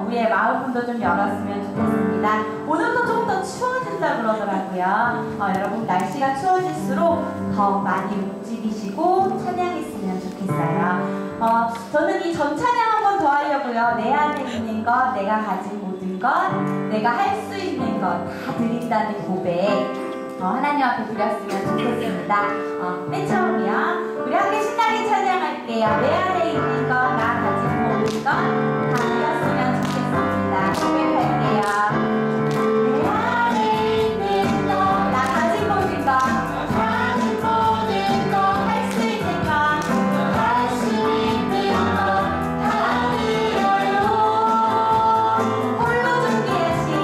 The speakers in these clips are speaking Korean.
우리의 마음도 좀 열었으면 좋겠습니다. 오늘도 조금 더 추워진다 그러더라고요. 여러분 날씨가 추워질수록 더 많이 움직이시고 찬양했으면 좋겠어요. 저는 이 전 찬양 한 번 더 하려고요. 내 안에 있는 것, 내가 가진 모든 것, 내가 할 수 있는 것 다 드린다는 고백 하나님 앞에 드렸으면 좋겠습니다. 맨 처음이요. 우리 함께 신나게 찬양할게요. 내 안에 있는 것, 나 가진 모든 것 다 드렸으면 좋겠습니다. 고백할게요. 내 안에 있는 것, 나 가진 모든 것, 할 수 있는 것, 다 드려요. 홀로 존귀하신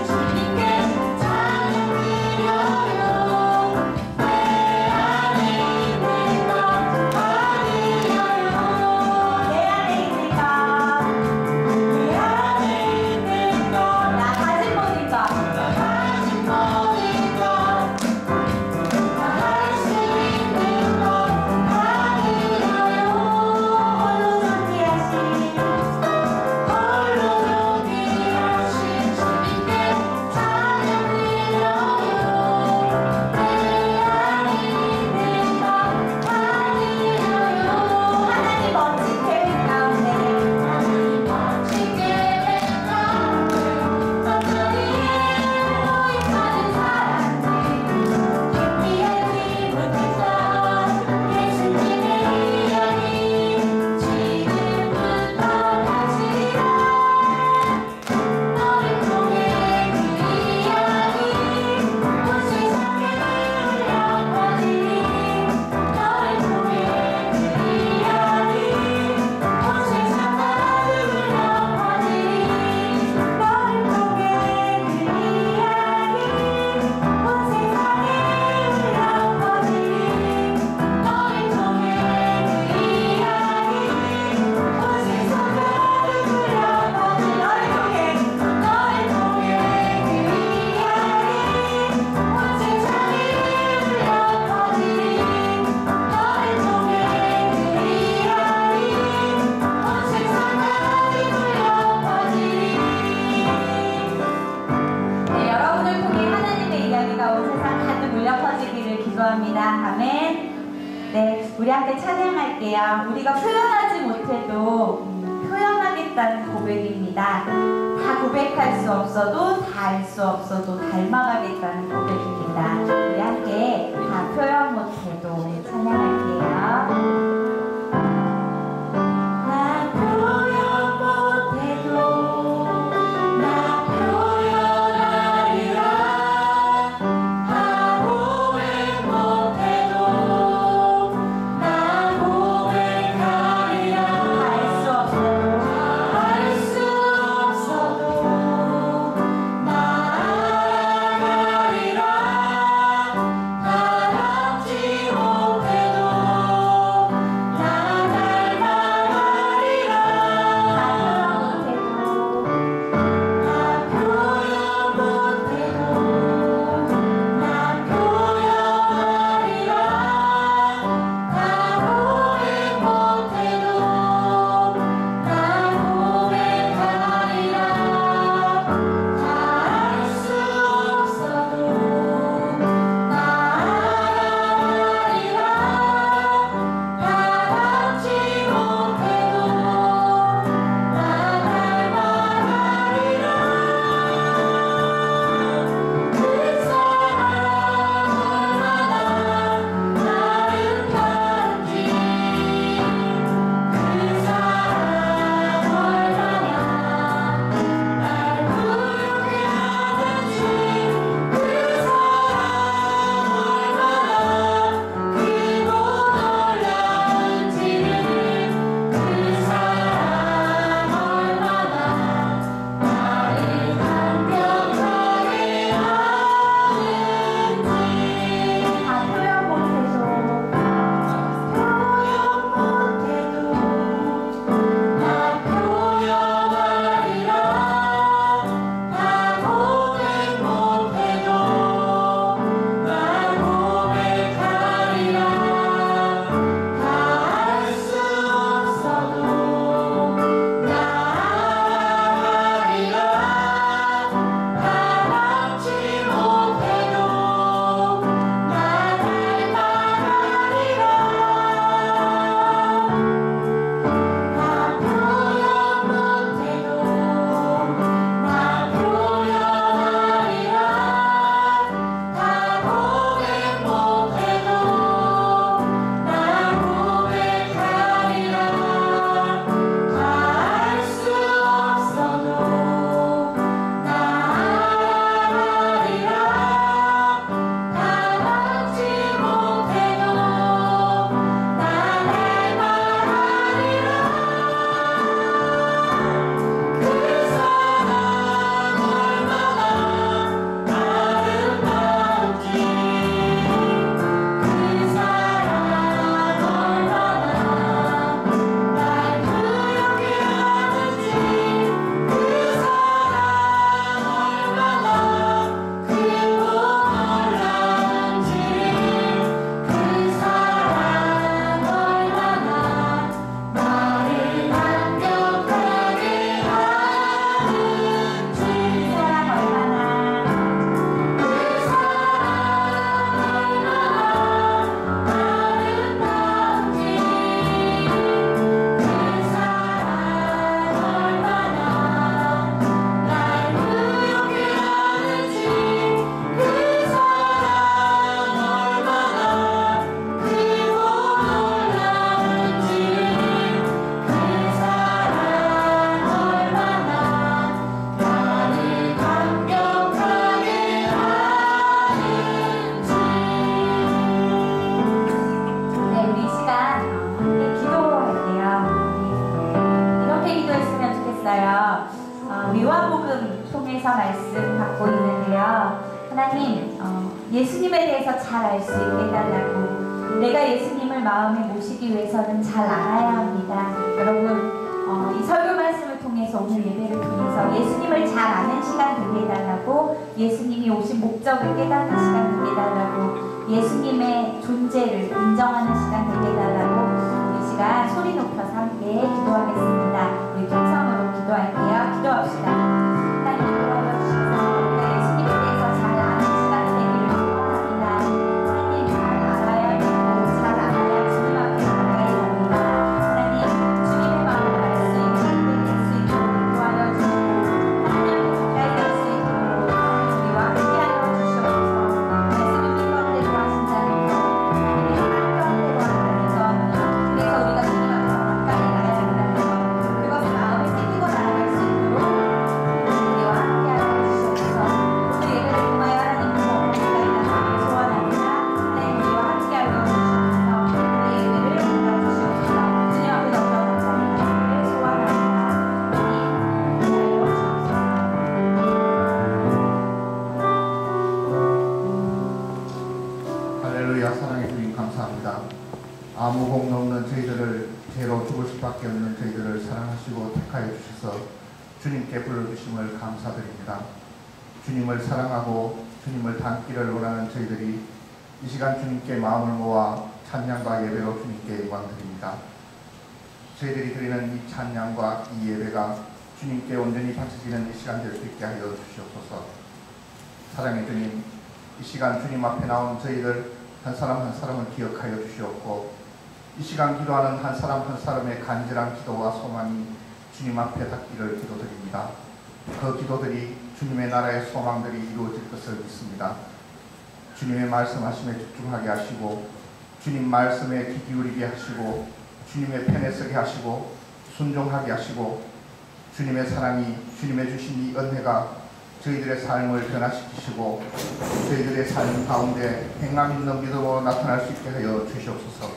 주님께 찬양 드려요. 내 안에 있는 것 다 드려요. 내 안에 있는 것, 나 가진 모든 것, 할 수 있는 것 다 드려요. 홀로 존귀하신 주님께 찬양 드려요. 내 안에 있는 것 다 드려요. 하나님 멋진 계획 가운데 모임하는 사람들 준비하지 못해서 예수님의 이야기 지금부터 하시라. 너를 통해 그 이야기 온 세상에 울려 퍼지리. 너를 통해 그 이야기 온 세상에 울려 퍼지리. 너를 통해 그 이야기 온 세상에 울려 퍼지리. 너를 통해 그 이야기 온 세상에 울려 퍼지리. 너를 통해 그 이야기 온 세상에 울려 퍼지리. 너를 통해 그 이야기 온 세상에 울려 퍼지리. 네, 여러분을 통해 하나님의 이야기가 온 세상 가득 울려 퍼지기를 기도합니다. 아멘. 네, 우리 함께 찬양할게요. 우리가 표현하지 못해도 표현하겠다는 고백입니다. 다 고백할 수 없어도 다 알 수 없어도 닮아가겠다는 고백입니다. 우리 함께 다 표현 못해도 찬양할게요. 나 표현 못해도 나 표현하리라. 나 고백 못해도 나 고백하리라. 할 수 없어도 나아가리라. 나 닮지 못해도 통해서 말씀 받고 있는데요. 하나님, 예수님에 대해서 잘 알 수 있게 해달라고. 내가 예수님을 마음에 모시기 위해서는 잘 알아야 합니다. 여러분, 이 설교 말씀을 통해서, 오늘 예배를 통해서 예수님을 잘 아는 시간 되게 해달라고, 예수님이 오신 목적을 깨닫는 시간 되게 해달라고, 예수님의 존재를 인정하는 시간 되게 해달라고, 이 시간 소리 높여서 함께 기도하겠습니다. 우리 통성으로 기도할게요. 기도합시다. 하나님 도와주셔서 우리가 예수님에 대해서 잘 아는 시간 되기를 소원합니다. 하나님 잘 알아야 되고, 잘 알아야 주님 앞에 가까이 갑니다. 하나님 주님의 마음을 알 수 있고, 될 수 있도록 도와여 주시고, 하나님 가까이 갈 수 있도록 우리와 함께하여 주시옵소서. 말씀을 믿는 대로 하신다는 것, 하나님의 하나님 대로 한다는 것, 그래서 우리가 주님 앞에 더 가까이 가야 된다는 것, 그것을 마음에 새기고 나아갈 수 있도록 우리와 함께하여 주시옵소서. 오늘 예배를 통하여 하나님 더 가까이 나가기를 소원합니다. 하나님 우리와 함께하여 주시옵소서. 우리 예배를 받아주시옵소서. 주님 앞에 더 가까이 가기를 소원합니다. 하나님 함께하여 주시옵소서. 할렐루야. 사랑의 주님 감사합니다. 아무 공로 없는 저희들을 죄로 죽을 수밖에 없는 저희들을 사랑하시고 택하여 주셔서 주님께 불러주심을 감사드립니다. 주님을 사랑하고 주님을 닮기를 원하는 저희들이 이 시간 주님께 마음을 모아 찬양과 예배로 주님께 영광드립니다. 저희들이 드리는 이 찬양과 이 예배가 주님께 온전히 바쳐지는 이 시간 될 수 있게 하여 주시옵소서. 사랑의 주님, 이 시간 주님 앞에 나온 저희들 한 사람 한 사람을 기억하여 주시옵고, 이 시간 기도하는 한 사람 한 사람의 간절한 기도와 소망이 주님 앞에 닿기를 기도드립니다. 그 기도들이 주님의 나라의 소망들이 이루어질 것을 믿습니다. 주님의 말씀하심에 집중하게 하시고, 주님 말씀에 귀 기울이게 하시고, 주님의 편에 서게 하시고, 순종하게 하시고, 주님의 사랑이, 주님의 주신 이 은혜가 저희들의 삶을 변화시키시고 저희들의 삶 가운데 행함 있는 믿음으로 나타날 수 있게 하여 주시옵소서.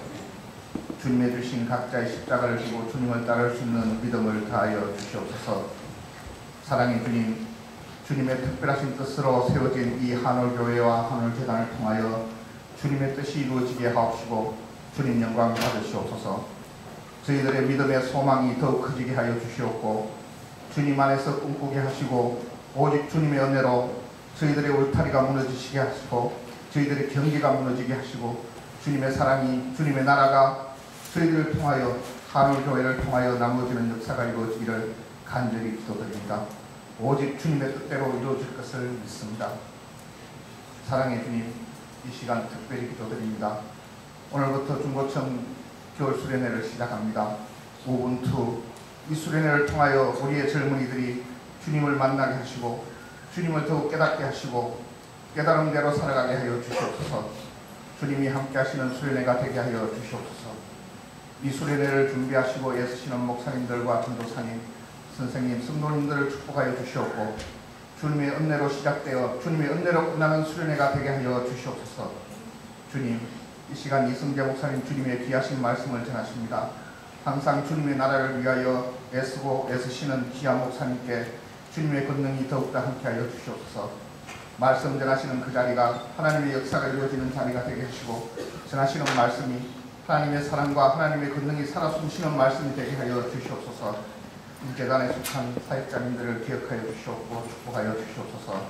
주님의 주신 각자의 십자가를 지고 주님을 따를 수 있는 믿음을 다하여 주시옵소서. 사랑의 주님, 주님의 특별하신 뜻으로 세워진 이 한올교회와 한올재단을 통하여 주님의 뜻이 이루어지게 하옵시고 주님 영광 받으시옵소서. 저희들의 믿음의 소망이 더욱 커지게 하여 주시옵고, 주님 안에서 꿈꾸게 하시고, 오직 주님의 은혜로 저희들의 울타리가 무너지시게 하시고, 저희들의 경계가 무너지게 하시고, 주님의 사랑이, 주님의 나라가 저희들을 통하여, 한올교회를 통하여 나누어지는 역사가 이루어지기를 간절히 기도드립니다. 오직 주님의 뜻대로 이루어질 것을 믿습니다. 사랑의 주님, 이 시간 특별히 기도드립니다. 오늘부터 중고청 겨울 수련회를 시작합니다. 우분투, 이 수련회를 통하여 우리의 젊은이들이 주님을 만나게 하시고 주님을 더욱 깨닫게 하시고 깨달음대로 살아가게 하여 주시옵소서. 주님이 함께 하시는 수련회가 되게 하여 주시옵소서. 이 수련회를 준비하시고 애쓰시는 목사님들과 전도사님, 선생님, 성도님들을 축복하여 주시옵고, 주님의 은혜로 시작되어 주님의 은혜로 끝나는 수련회가 되게 하여 주시옵소서. 주님, 이 시간 이승재 목사님 주님의 귀하신 말씀을 전하십니다. 항상 주님의 나라를 위하여 애쓰고 애쓰시는 귀한 목사님께 주님의 권능이 더욱더 함께하여 주시옵소서. 말씀 전하시는 그 자리가 하나님의 역사가 이루어지는 자리가 되게 하시고, 전하시는 말씀이 하나님의 사랑과 하나님의 권능이 살아 숨쉬는 말씀이 되게 하여 주시옵소서. 이 재단에 속한 사역자님들을 기억하여 주시옵고 축복하여 주시옵소서.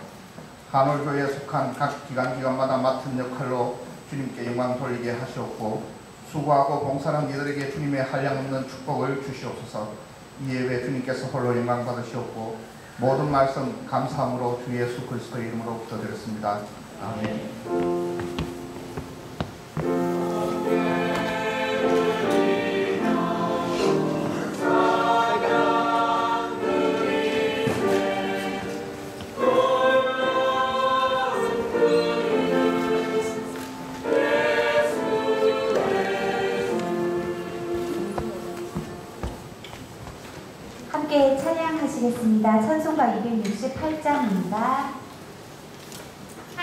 한올교회에 속한 각 기관마다 맡은 역할로 주님께 영광 돌리게 하시옵고, 수고하고 봉사하는 이들에게 주님의 한량없는 축복을 주시옵소서. 이 예배 주님께서 홀로 영광 받으시옵고, 모든 말씀 감사함으로 주 예수 그리스도의 이름으로 기도드렸습니다. 아멘. 함께 찬양하시겠습니다. 찬송가 268장입니다. 주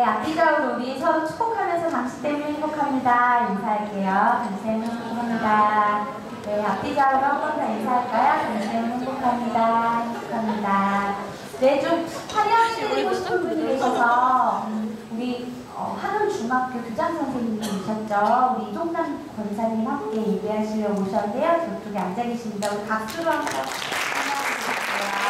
네, 앞뒤좌우로 우리 서로 축복하면서 당신 때문에 행복합니다. 인사할게요. 당신 때문에 행복합니다. 네, 앞뒤좌우로 한 번 더 인사할까요? 당신 때문에 행복합니다. 행복합니다. 네, 좀 화려하시고 싶은 분이 계셔서 우리 한울중학교 교장 선생님이셨죠? 우리 이종남 권사님 함께 예배하시려고 오셨는데요. 저쪽에 앉아 계십니다. 우리 박수로 한번 환영해주세요.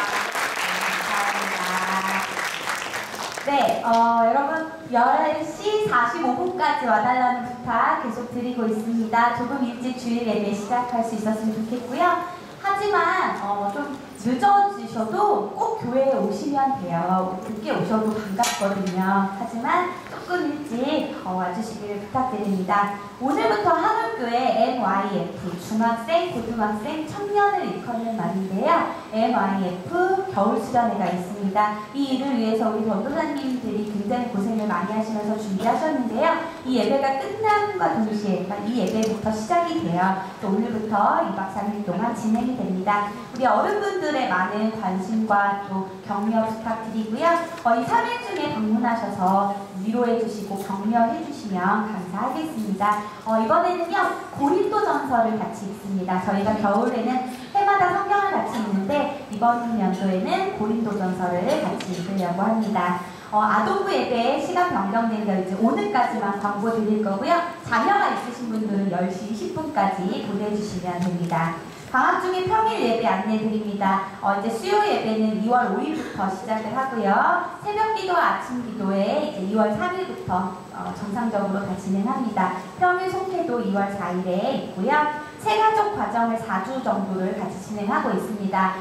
네, 여러분 10시 45분까지 와달라는 부탁 계속 드리고 있습니다. 조금 일찍 주일 예배 시작할 수 있었으면 좋겠고요. 하지만 좀 늦어지셔도 꼭 교회에 오시면 돼요. 늦게 오셔도 반갑거든요. 하지만 조금 일찍 와주시기를 부탁드립니다. 오늘부터 한울교회 MYF 중학생, 고등학생, 청년을 일컫는 말인데요. MYF 겨울수련회가 있습니다. 이 일을 위해서 우리 전도사님들이 굉장히 고생을 많이 하시면서 준비하셨는데요. 이 예배가 끝남과 동시에 이 예배부터 시작이 돼요. 오늘부터 2박 3일 동안 진행이 됩니다. 우리 어른분들의 많은 관심과 또 격려 부탁드리고요. 이 3일 중에 방문하셔서 위로해 주시고 격려해 주시면 감사하겠습니다. 이번에는요 고린도전서를 같이 읽습니다. 저희가 겨울에는 해마다 성경을 같이 읽는데 이번 연도에는 고린도전서를 같이 읽으려고 합니다. 아동부 예배 시간 변경된 게 이제 오늘까지만 광고 드릴 거고요. 자녀가 있으신 분들은 10시 20분까지 보내주시면 됩니다. 방학 중에 평일 예배 안내 드립니다. 이제 수요 예배는 2월 5일부터 시작을 하고요. 새벽 기도와 아침 기도에 이제 2월 3일부터 정상적으로 다 진행합니다. 평일 속회도 2월 4일에 있고요. 새가족 과정을 4주 정도를 같이 진행하고 있습니다.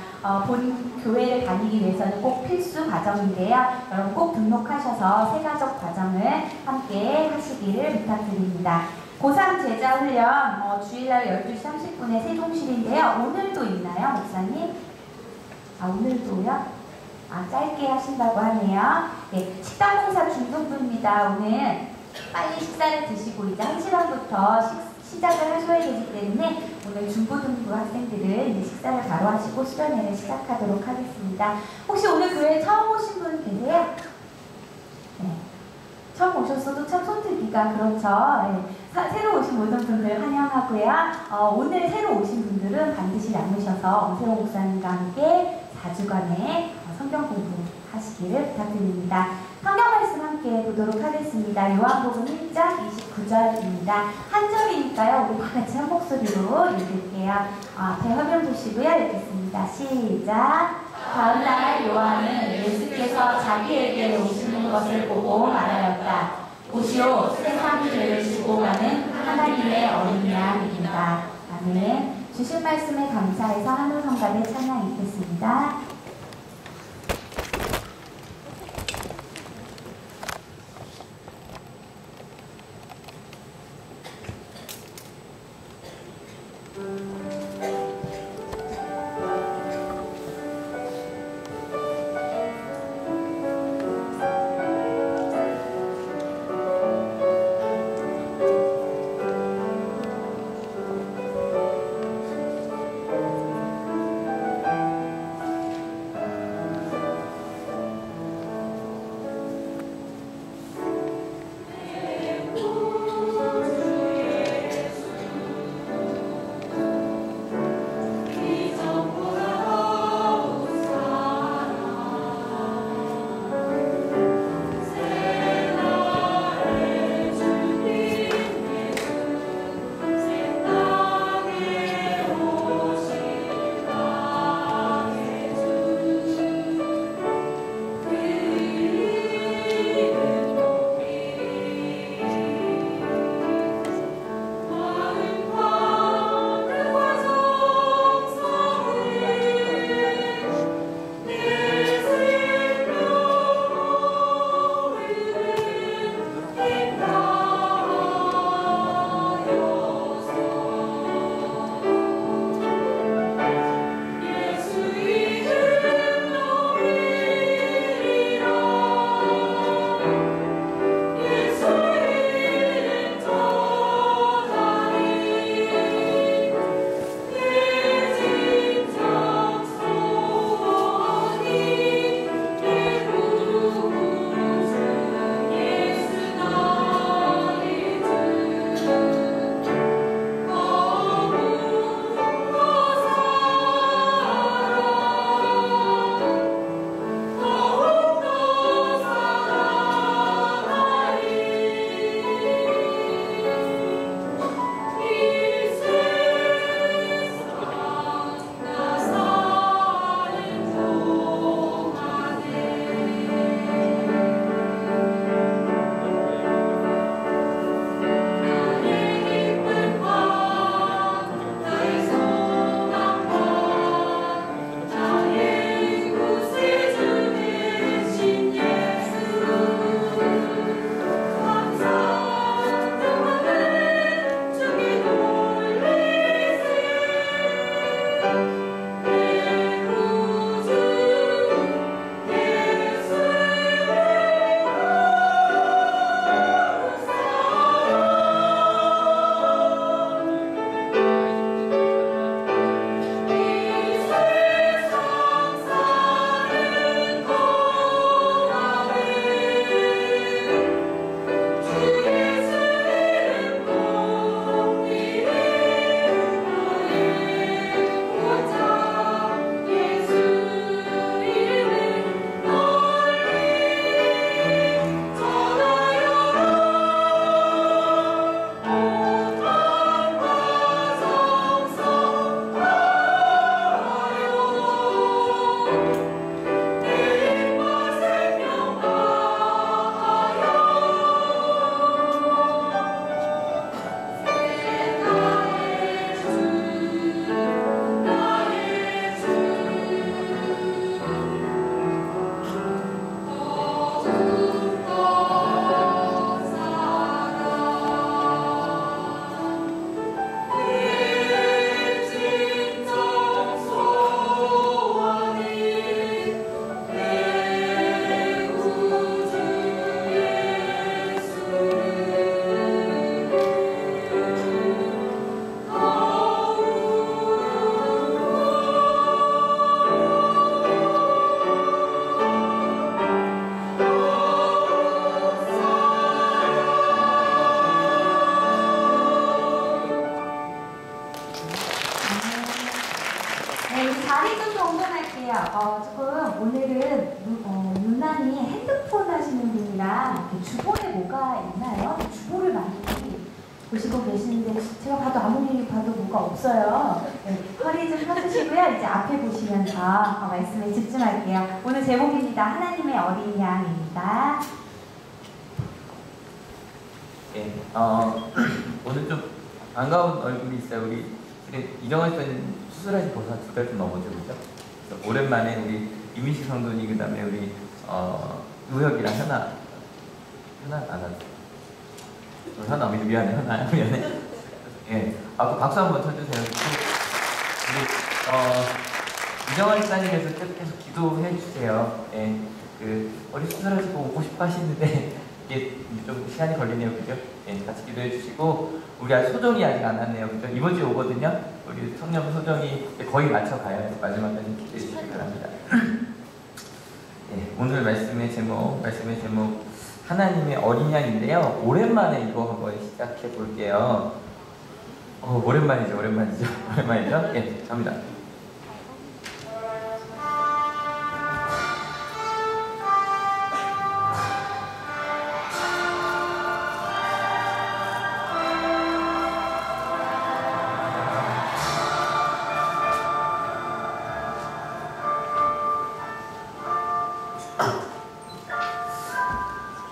본 교회를 다니기 위해서는 꼭 필수 과정인데요. 여러분 꼭 등록하셔서 새가족 과정을 함께 하시기를 부탁드립니다. 고3 제자훈련 주일날 12시 30분에 세종실인데요. 오늘도 있나요, 목사님? 오늘도요? 짧게 하신다고 하네요. 네, 식당공사 중등부입니다. 오늘 빨리 식사를 드시고 이제 1시 반부터 시작을 하셔야 되기 때문에 오늘 중고등부 학생들은 이제 식사를 바로 하시고 수련회를 시작하도록 하겠습니다. 혹시 오늘 교회에 처음 오신 분 계세요? 네. 처음 오셨어도 참 손들기가 그렇죠. 네. 새로 오신 모든 분들 환영하고요. 오늘 새로 오신 분들은 반드시 남으셔서 엄세호 목사님과 함께 4주간의 성경 공부하시기를 부탁드립니다. 성경 말씀 함께 보도록 하겠습니다. 요한복음 1장 29절입니다. 한 절이니까요. 우리 다 같이 한 목소리로 읽을게요. 앞에 화면 보시고요. 읽겠습니다. 시작! 다음날 요한은 예수께서 자기에게 오시는 것을 보고 말하였다. 보시오, 세상이 죄를 지고 가는 하나님의 어린 양입니다. 아멘. 주신 말씀에 감사해서 한울성가대 찬양 읽겠습니다. 조금 오늘은 유난히 핸드폰 하시는 분이랑 이렇게 주보에 뭐가 있나요? 주보를 많이 보시고 계시는데 제가 봐도 아무리 봐도 뭐가 없어요. 네, 허리 좀 펴주시고요. 이제 앞에 보시면서 말씀에 집중할게요. 오늘 제목입니다. 하나님의 어린 양입니다. 예, 오늘 좀 반가운 얼굴이 있어요. 우리 이정환 씨는 수술하신 벌써 2달 좀 넘었죠, 그죠? 그래서 오랜만에 우리 이민식 성도님, 그 다음에 우리 우혁이랑 현아 안 왔어. 현아, 미안해, 현아야, 미안해. 예, 박수 한번 쳐주세요. 우리 이정환 씨님께서 계속 기도해 주세요. 예, 머리 수술하시고 오고 싶어 하시는데 이게 좀 시간이 걸리네요, 그죠? 예, 같이 기도해 주시고, 우리 아직 소정이 아직 안 왔네요, 그죠? 이번 주에 오거든요. 우리 성령 소정이 거의 맞춰가요. 마지막까지 기도해 주시기 바랍니다. 예, 오늘 말씀의 제목 하나님의 어린 양인데요. 오랜만에 이거 한번 시작해 볼게요. 오랜만이죠. 예, 갑니다.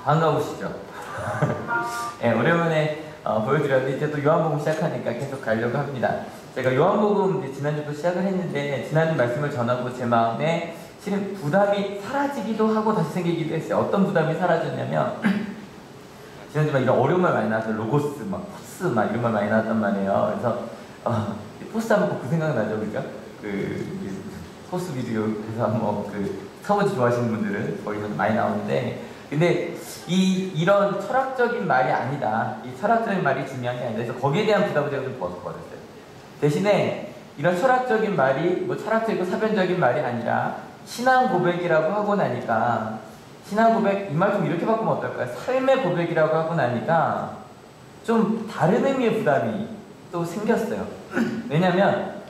반가우시죠? 네, 오랜만에 보여드렸는데 이제 또 요한복음 시작하니까 계속 가려고 합니다. 제가 요한복음 이제 지난주부터 시작을 했는데 지난주 말씀을 전하고 제 마음에 실은 부담이 사라지기도 하고 다시 생기기도 했어요. 어떤 부담이 사라졌냐면 지난주 막 이런 어려운 말 많이 나왔어요. 로고스, 포스 이런 말 많이 나왔단 말이에요. 그래서 포스 하면 그 생각 나죠, 그죠? 포스 비디오 그래서 서버지 좋아하시는 분들은 거기서 많이 나오는데, 근데 이런 철학적인 말이 아니다. 이 철학적인 말이 중요한 게 아니다. 그래서 거기에 대한 부담을 제가 좀 버렸어요. 대신에 이런 철학적인 말이 철학적이고 사변적인 말이 아니라 신앙 고백이라고 하고 나니까, 신앙 고백 이 말 좀 이렇게 바꾸면 어떨까요? 삶의 고백이라고 하고 나니까 좀 다른 의미의 부담이 또 생겼어요. 왜냐면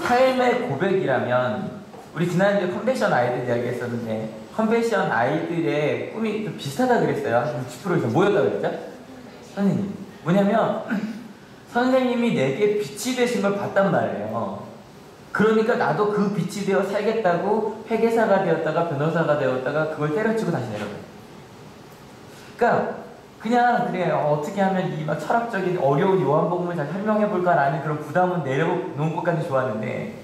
삶의 고백이라면, 우리 지난주에 컨벤션 아이들 이야기했었는데 컨벤션 아이들의 꿈이 좀 비슷하다 그랬어요. 한 60% 이상 모였다 그랬죠? 선생님, 뭐냐면 선생님이 내게 빛이 되신 걸 봤단 말이에요. 그러니까 나도 그 빛이 되어 살겠다고 회계사가 되었다가 변호사가 되었다가 그걸 때려치고 다시 내려가요. 그러니까 그냥 그래, 어떻게 하면 이 철학적인 어려운 요한복음을 잘 설명해 볼까라는 그런 부담은 내려놓은 것까지 좋았는데,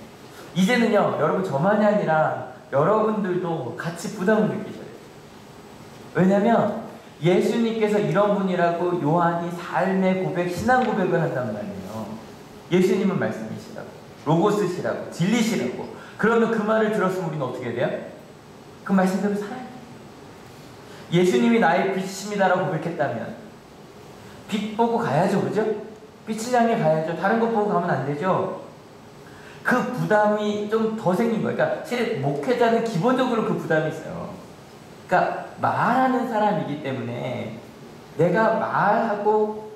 이제는요, 여러분 저만이 아니라 여러분들도 같이 부담을 느끼셔야 돼요. 왜냐면 예수님께서 이런 분이라고 요한이 삶의 고백, 신앙 고백을 한단 말이에요. 예수님은 말씀이시라고, 로고스시라고, 진리시라고. 그러면 그 말을 들었으면 우리는 어떻게 돼요? 그 말씀대로 살아야 돼요. 예수님이 나의 빛이십니다라고 고백했다면 빛 보고 가야죠, 그죠? 빛을 향해 가야죠. 다른 것 보고 가면 안 되죠. 그 부담이 좀 더 생긴 거예요. 그러니까 실은 목회자는 기본적으로 그 부담이 있어요. 그러니까 말하는 사람이기 때문에 내가 말하고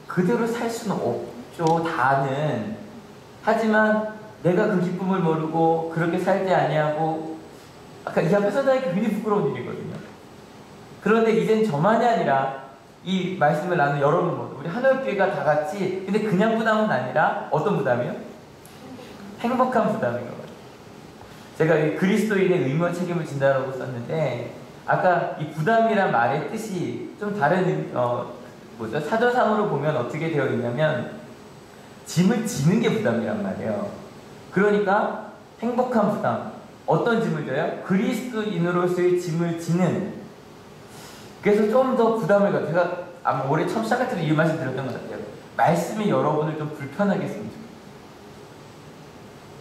그대로 살 수는 없죠, 다는. 하지만 내가 그 기쁨을 모르고 그렇게 살지 아니하고, 아까 이 앞에 서다니까 굉장히 부끄러운 일이거든요. 그런데 이젠 저만이 아니라 이 말씀을 나눈 여러분 모두, 우리 한올교회가 다 같이, 근데 그냥 부담은 아니라 어떤 부담이요? 행복한 부담인 것 같아요. 제가 이 그리스도인의 의무와 책임을 진다라고 썼는데, 아까 이 부담이란 말의 뜻이 좀 다른 사전상으로 보면 어떻게 되어 있냐면 짐을 지는 게 부담이란 말이에요. 그러니까 행복한 부담, 어떤 짐을 져요? 그리스도인으로서의 짐을 지는. 그래서 좀 더 부담을 가요. 제가 아마 올해 처음 시작할 때도 이 말씀 드렸던 것 같아요. 말씀이 여러분을 좀 불편하게 했으면 좋겠어요.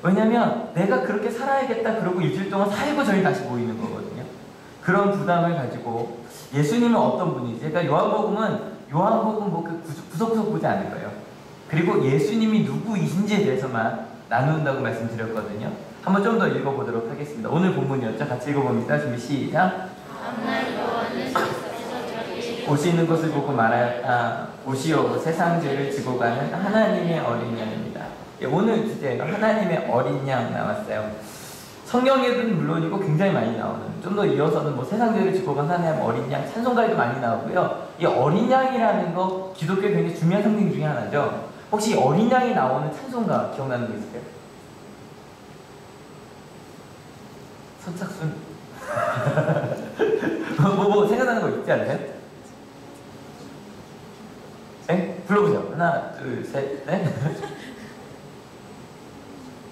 왜냐면 내가 그렇게 살아야겠다 그러고 일주일 동안 살고 저희 다시 모이는 거거든요. 그런 부담을 가지고, 예수님은 어떤 분이지? 그러니까 요한복음 구석구석 보지 않을 거예요. 그리고 예수님이 누구이신지에 대해서만 나눈다고 말씀드렸거든요. 한번 좀 더 읽어보도록 하겠습니다. 오늘 본문이었죠? 같이 읽어봅니다. 준비 시작. 옷이 있는 것을 보고 말하였다. 옷이요 세상 죄를 지고 가는 하나님의 어린 양입니다. 오늘 주제가 하나님의 어린 양 나왔어요. 성경에도 물론이고 굉장히 많이 나오는, 좀 더 이어서는 뭐 세상 죄를 짓고 간 하나님 어린 양 찬송가에도 많이 나오고요. 이 어린 양이라는 거 기독교의 굉장히 중요한 상징 중에 하나죠. 혹시 이 어린 양이 나오는 찬송가 기억나는 거 있을까요? 선착순 뭐 생각나는 거 있지 않나요? 네? 불러보세요. 하나, 둘, 셋, 넷.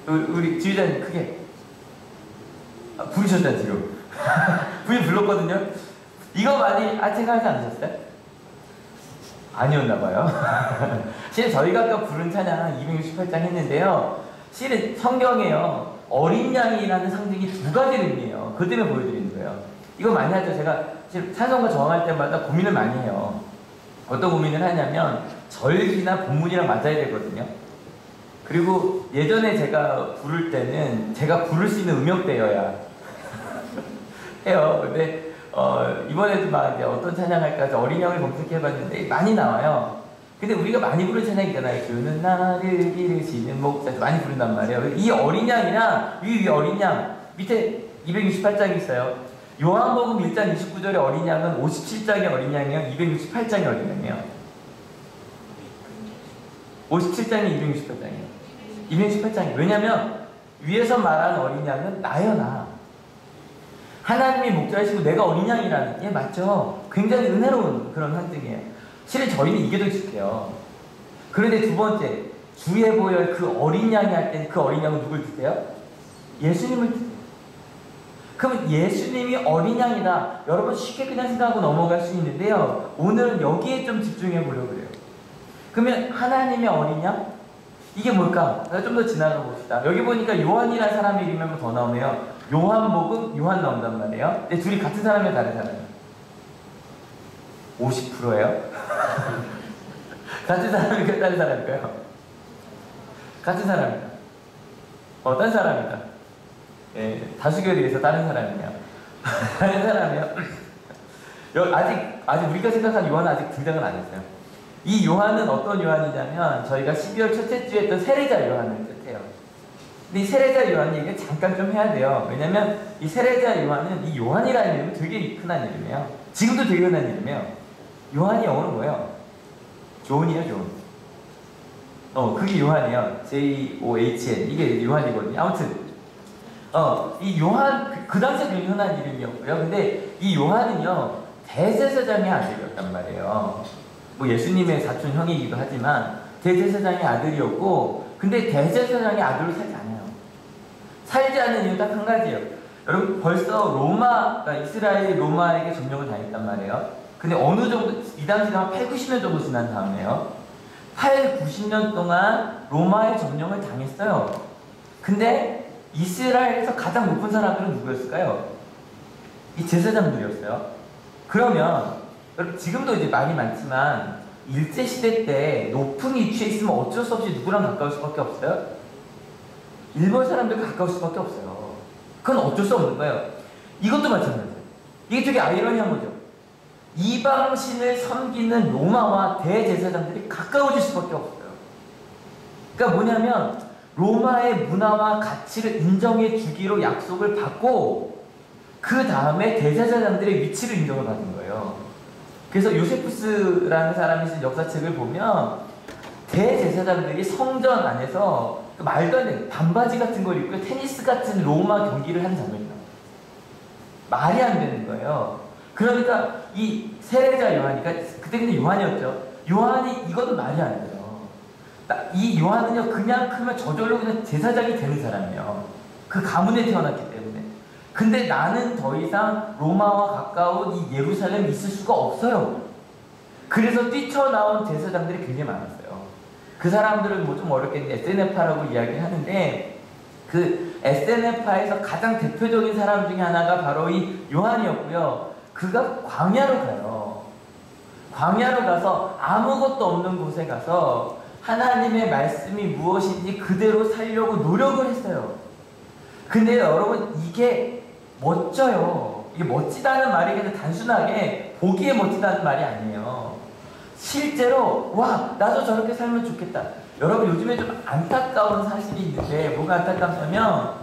우리 지휘자님 크게. 부르셨잖아요 지금. 부인 불렀거든요. 이거 많이 생각하지 않으셨어요? 아니었나봐요. 실은 저희가 아까 부른 찬양 268장 했는데요. 실은 성경에요, 어린 양이라는 상징이 두 가지 의미예요. 그것 때문에 보여드리는 거예요. 이거 많이 하죠. 제가 찬송가 정할 때마다 고민을 많이 해요. 어떤 고민을 하냐면 절기나 본문이랑 맞아야 되거든요. 그리고 예전에 제가 부를 때는 제가 부를 수 있는 음역대여야 해요. 근데 이번에도 막 이제 어떤 찬양할까 해서 어린 양을 검색해봤는데 많이 나와요. 근데 우리가 많이 부르는 찬양 있잖아요. 주는 나를 기르시는 목자, 많이 부른단 말이에요. 이 어린 양이랑 위 어린 양 밑에 268장이 있어요. 요한복음 1장 29절의 어린 양은 57장의 어린 양이에요. 268장의 어린 양이에요. 57장이 268장이에요. 268장이. 왜냐면 위에서 말하는 어린 양은 나요, 나. 하나님이 목자이시고 내가 어린 양이라는, 예, 맞죠? 굉장히 은혜로운 그런 상징이에요. 실은 저희는 이게 더 익숙해요. 그런데 두 번째, 주의 보혈 그 어린 양이 할 때는 그 어린 양은 누굴 뜻해요? 예수님을 뜻해요. 그러면 예수님이 어린 양이다. 여러분 쉽게 그냥 생각하고 넘어갈 수 있는데요. 오늘은 여기에 좀 집중해 보려고 그래요. 그러면 하나님의 어린 양? 이게 뭘까? 좀 더 지나가 봅시다. 여기 보니까 요한이라는 사람 이름이 한 번 더 나오네요. 요한복음, 요한 나온단 말이에요. 근데 둘이 같은 사람이에요, 다른 사람이에요? 50%예요? 같은 사람일까요, 다른 사람일까요? 같은 사람입니다. 다른 사람이다. 예, 다수결에 의해서 다른 사람이에요. 다른 사람이에요. 아직 우리가 생각한 요한은 아직 등장은 안 했어요. 이 요한은 어떤 요한이냐면 저희가 12월 첫째 주에 했던 세례자 요한을 뜻해요. 근데 이 세례자 요한 얘기를 잠깐 좀 해야 돼요. 왜냐면 이 세례자 요한은 이 요한이라는 이름은 되게 흔한 이름이에요. 지금도 되게 흔한 이름이에요. 요한이 영어로 뭐예요? 존이에요, 존. 그게 요한이에요. J-O-H-N. 이게 요한이거든요. 아무튼 이 요한 그 당시에 되게 흔한 이름이었고요. 근데 이 요한은요 대제사장의 아들이었단 말이에요. 뭐 예수님의 사촌 형이기도 하지만 대제사장의 아들이었고, 근데 대제사장의 아들로 살지 않아요. 살지 않는 이유 딱 한 가지예요. 여러분 벌써 그러니까 이스라엘이 로마에게 점령을 당했단 말이에요. 근데 어느 정도, 이 당시가 한 8, 90년 정도 지난 다음에요. 8, 90년 동안 로마의 점령을 당했어요. 근데 이스라엘에서 가장 높은 사람들은 누구였을까요? 이 제사장들이었어요. 그러면 여러분 지금도 이제 말이 많지만 일제시대 때 높은 위치에 있으면 어쩔 수 없이 누구랑 가까울 수밖에 없어요? 일본 사람들과 가까울 수밖에 없어요. 그건 어쩔 수 없는 거예요. 이것도 마찬가지예요. 이게 되게 아이러니한 거죠. 이방신을 섬기는 로마와 대제사장들이 가까워질 수밖에 없어요. 그러니까 뭐냐면 로마의 문화와 가치를 인정해 주기로 약속을 받고 그 다음에 대제사장들의 위치를 인정을 받은 거예요. 그래서 요세푸스라는 사람이 쓴 역사책을 보면 대제사장들이 성전 안에서 말도 안 되는 반바지 같은 걸 입고 테니스 같은 로마 경기를 하는 장면이 나와요. 말이 안 되는 거예요. 그러니까 이 세례자 요한이, 그때 근데 요한이었죠. 요한이 이것도 말이 안 돼요. 이 요한은요 그냥 크면 저절로 그냥 제사장이 되는 사람이에요. 그 가문에 태어났기 때문에. 근데 나는 더 이상 로마와 가까운 이 예루살렘에 있을 수가 없어요. 그래서 뛰쳐나온 제사장들이 굉장히 많았어요. 그 사람들은 뭐 좀 어렵겠는데 에세네파라고 이야기하는데, 그 에세네파에서 가장 대표적인 사람 중에 하나가 바로 이 요한이었고요. 그가 광야로 가요. 광야로 가서 아무것도 없는 곳에 가서 하나님의 말씀이 무엇인지 그대로 살려고 노력을 했어요. 근데 여러분 이게 멋져요. 이게 멋지다는 말이 그냥 단순하게 보기에 멋지다는 말이 아니에요. 실제로 와 나도 저렇게 살면 좋겠다. 여러분 요즘에 좀 안타까운 사실이 있는데, 뭐가 안타깝냐면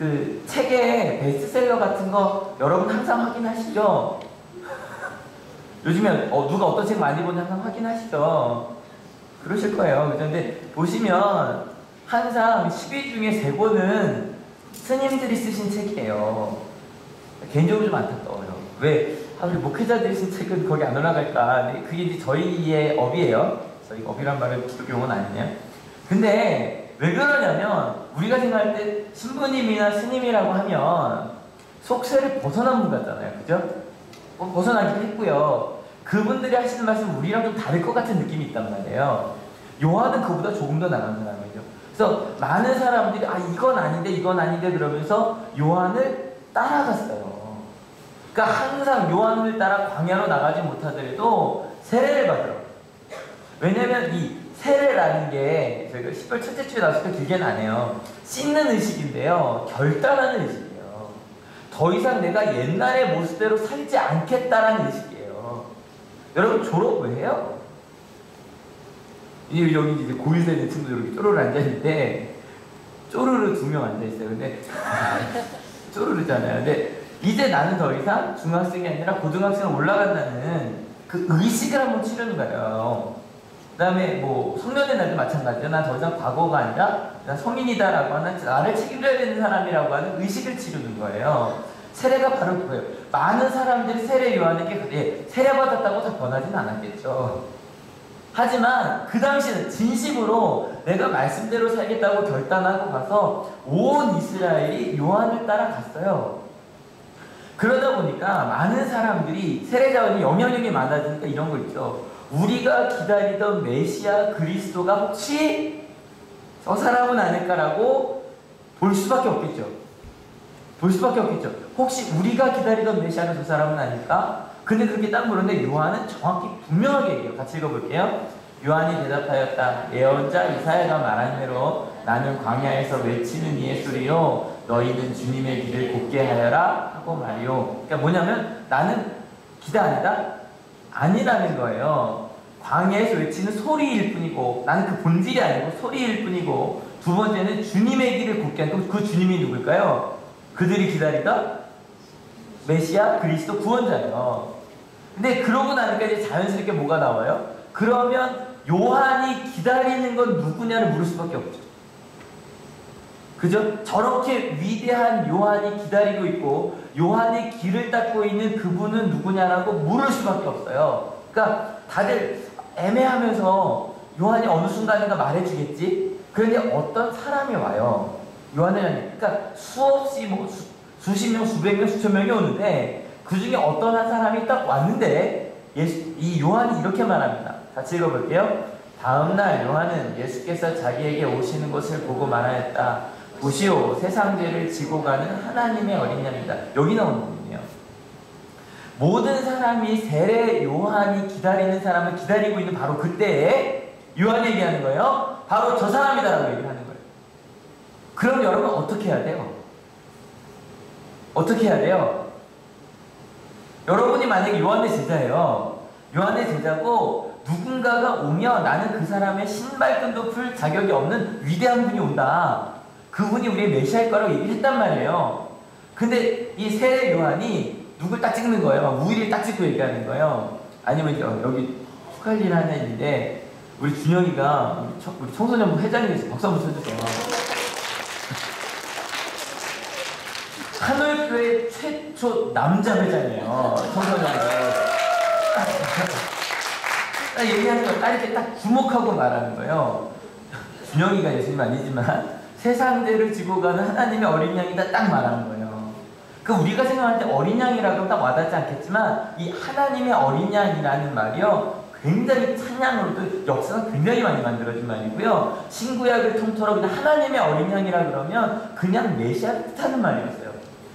그 책의 베스트셀러 같은 거 여러분 항상 확인하시죠? 요즘에 누가 어떤 책 많이 보는지 항상 확인하시죠? 그러실 거예요. 그런데 보시면 항상 10위 중에 3권은 스님들이 쓰신 책이에요. 개인적으로 좀 안타까워요. 왜? 우리 목회자들이 쓴 책은 거기 안 올라갈까? 그게 이제 저희의 업이에요. 저희 업이란 말은 기독교 용어는 아니냐. 근데 왜 그러냐면 우리가 생각할 때 신부님이나 스님이라고 하면 속세를 벗어난 분 같잖아요. 그죠? 벗어나기도 했고요. 그분들이 하시는 말씀 우리랑 좀 다를 것 같은 느낌이 있단 말이에요. 요한은 그보다 조금 더 나간 사람이죠. 그래서 많은 사람들이 이건 아닌데 그러면서 요한을 따라갔어요. 그러니까 항상 요한을 따라 광야로 나가지 못하더라도 세례를 받으러. 왜냐면 이 세례라는 게 저희가 10월 첫째 주에 나왔을 때 길게는 안 해요. 씻는 의식인데요. 결단하는 의식이에요. 더 이상 내가 옛날의 모습대로 살지 않겠다라는 의식이에요. 여러분 졸업 왜 해요? 여기 이제 고1 되는 친구들 이렇게 쪼르르 앉아있는데 쪼르르 2명 앉아있어요. 근데 쪼르르잖아요. 근데 이제 나는 더 이상 중학생이 아니라 고등학생으로 올라간다는 그 의식을 한번 치르는 거예요. 그 다음에 뭐 성년의 날도 마찬가지죠. 난 더 이상 과거가 아니라 난 성인이다라고 하는 나를 책임져야 되는 사람이라고 하는 의식을 치르는 거예요. 세례가 바로 그거예요. 많은 사람들이 세례 요한에게 세례 받았다고 다 변하지는 않았겠죠. 하지만 그 당시에는 진심으로 내가 말씀대로 살겠다고 결단하고 가서 온 이스라엘이 요한을 따라갔어요. 그러다 보니까 많은 사람들이 세례자원이 영향력이 많아지니까 이런 거 있죠. 우리가 기다리던 메시아 그리스도가 혹시 저 사람은 아닐까라고 볼 수밖에 없겠죠. 혹시 우리가 기다리던 메시아는 저 사람은 아닐까? 근데 그렇게 딱 물었는데 요한은 정확히 분명하게 얘기해요. 같이 읽어볼게요. 요한이 대답하였다. 예언자 이사야가 말한 대로 나는 광야에서 외치는 이의 소리요 너희는 주님의 길을 곱게 하여라 하고 말이요. 그러니까 뭐냐면 나는 기다 아니다? 아니라는 거예요. 광야에서 외치는 소리일 뿐이고 나는 그 본질이 아니고 소리일 뿐이고 두 번째는 주님의 길을 곱게 하는 그 주님이 누굴까요? 그들이 기다리던 메시아 그리스도 구원자예요. 근데 그러고 나니까 이제 자연스럽게 뭐가 나와요? 그러면 요한이 기다리는 건 누구냐를 물을 수밖에 없죠. 그죠? 저렇게 위대한 요한이 기다리고 있고 요한의 길을 닦고 있는 그분은 누구냐라고 물을 수밖에 없어요. 그러니까 다들 애매하면서 요한이 어느 순간인가 말해주겠지? 그런데 어떤 사람이 와요. 요한을 향해. 그러니까 수없이 수십 명, 수백 명, 수천 명이 오는데 그 중에 어떤 한 사람이 딱 왔는데 이 요한이 이렇게 말합니다. 같이 읽어볼게요. 다음날 요한은 예수께서 자기에게 오시는 것을 보고 말하였다. 보시오, 세상 죄를 지고 가는 하나님의 어린 양이다. 여기 나오는 부분이에요. 모든 사람이 세례 요한이 기다리는 사람을 기다리고 있는 바로 그때에 요한이 얘기하는 거예요. 바로 저 사람이다라고 얘기를 하는 거예요. 그럼 여러분 어떻게 해야 돼요? 어떻게 해야 돼요? 여러분이 만약에 요한의 제자예요. 요한의 제자고 누군가가 오면 나는 그 사람의 신발끈도 풀 자격이 없는 위대한 분이 온다. 그분이 우리의 메시아일 거라고 얘기를 했단 말이에요. 근데 이 세례 요한이 누굴 딱 찍는 거예요. 막 우리를 딱 찍고 얘기하는 거예요. 아니면 여기 축하할 일 하나 있는데 우리 준영이가 우리 청소년부 회장이 돼서 박수 한번 쳐주세요. 한올교회 최초 남자 회장이에요. 청소년부. 딱 얘기하는 거 딱 이렇게 딱 주목하고 말하는 거예요. 준영이가 예수님 아니지만 세상 죄를 지고 가는 하나님의 어린 양이다 딱 말하는 거예요. 그 우리가 생각할 때 어린 양이라고 딱 와닿지 않겠지만 이 하나님의 어린 양이라는 말이요 굉장히 찬양으로도 역사가 굉장히 많이 만들어진 말이고요. 신구약을 통틀어 그냥 하나님의 어린 양이라 그러면 그냥 메시아를 뜻하는 말이었어요.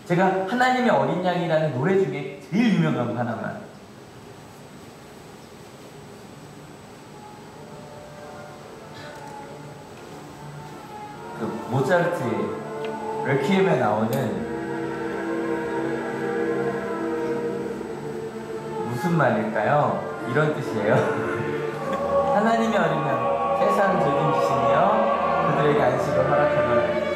제가 하나님의 어린 양이라는 노래 중에 제일 유명한 거 하나만. 그 모차르트의 레퀴엠에 나오는 무슨 말일까요? 이런 뜻이에요. 하나님의 어린 양, 세상 죄진 주시며 그들에게 안식을 허락하노라.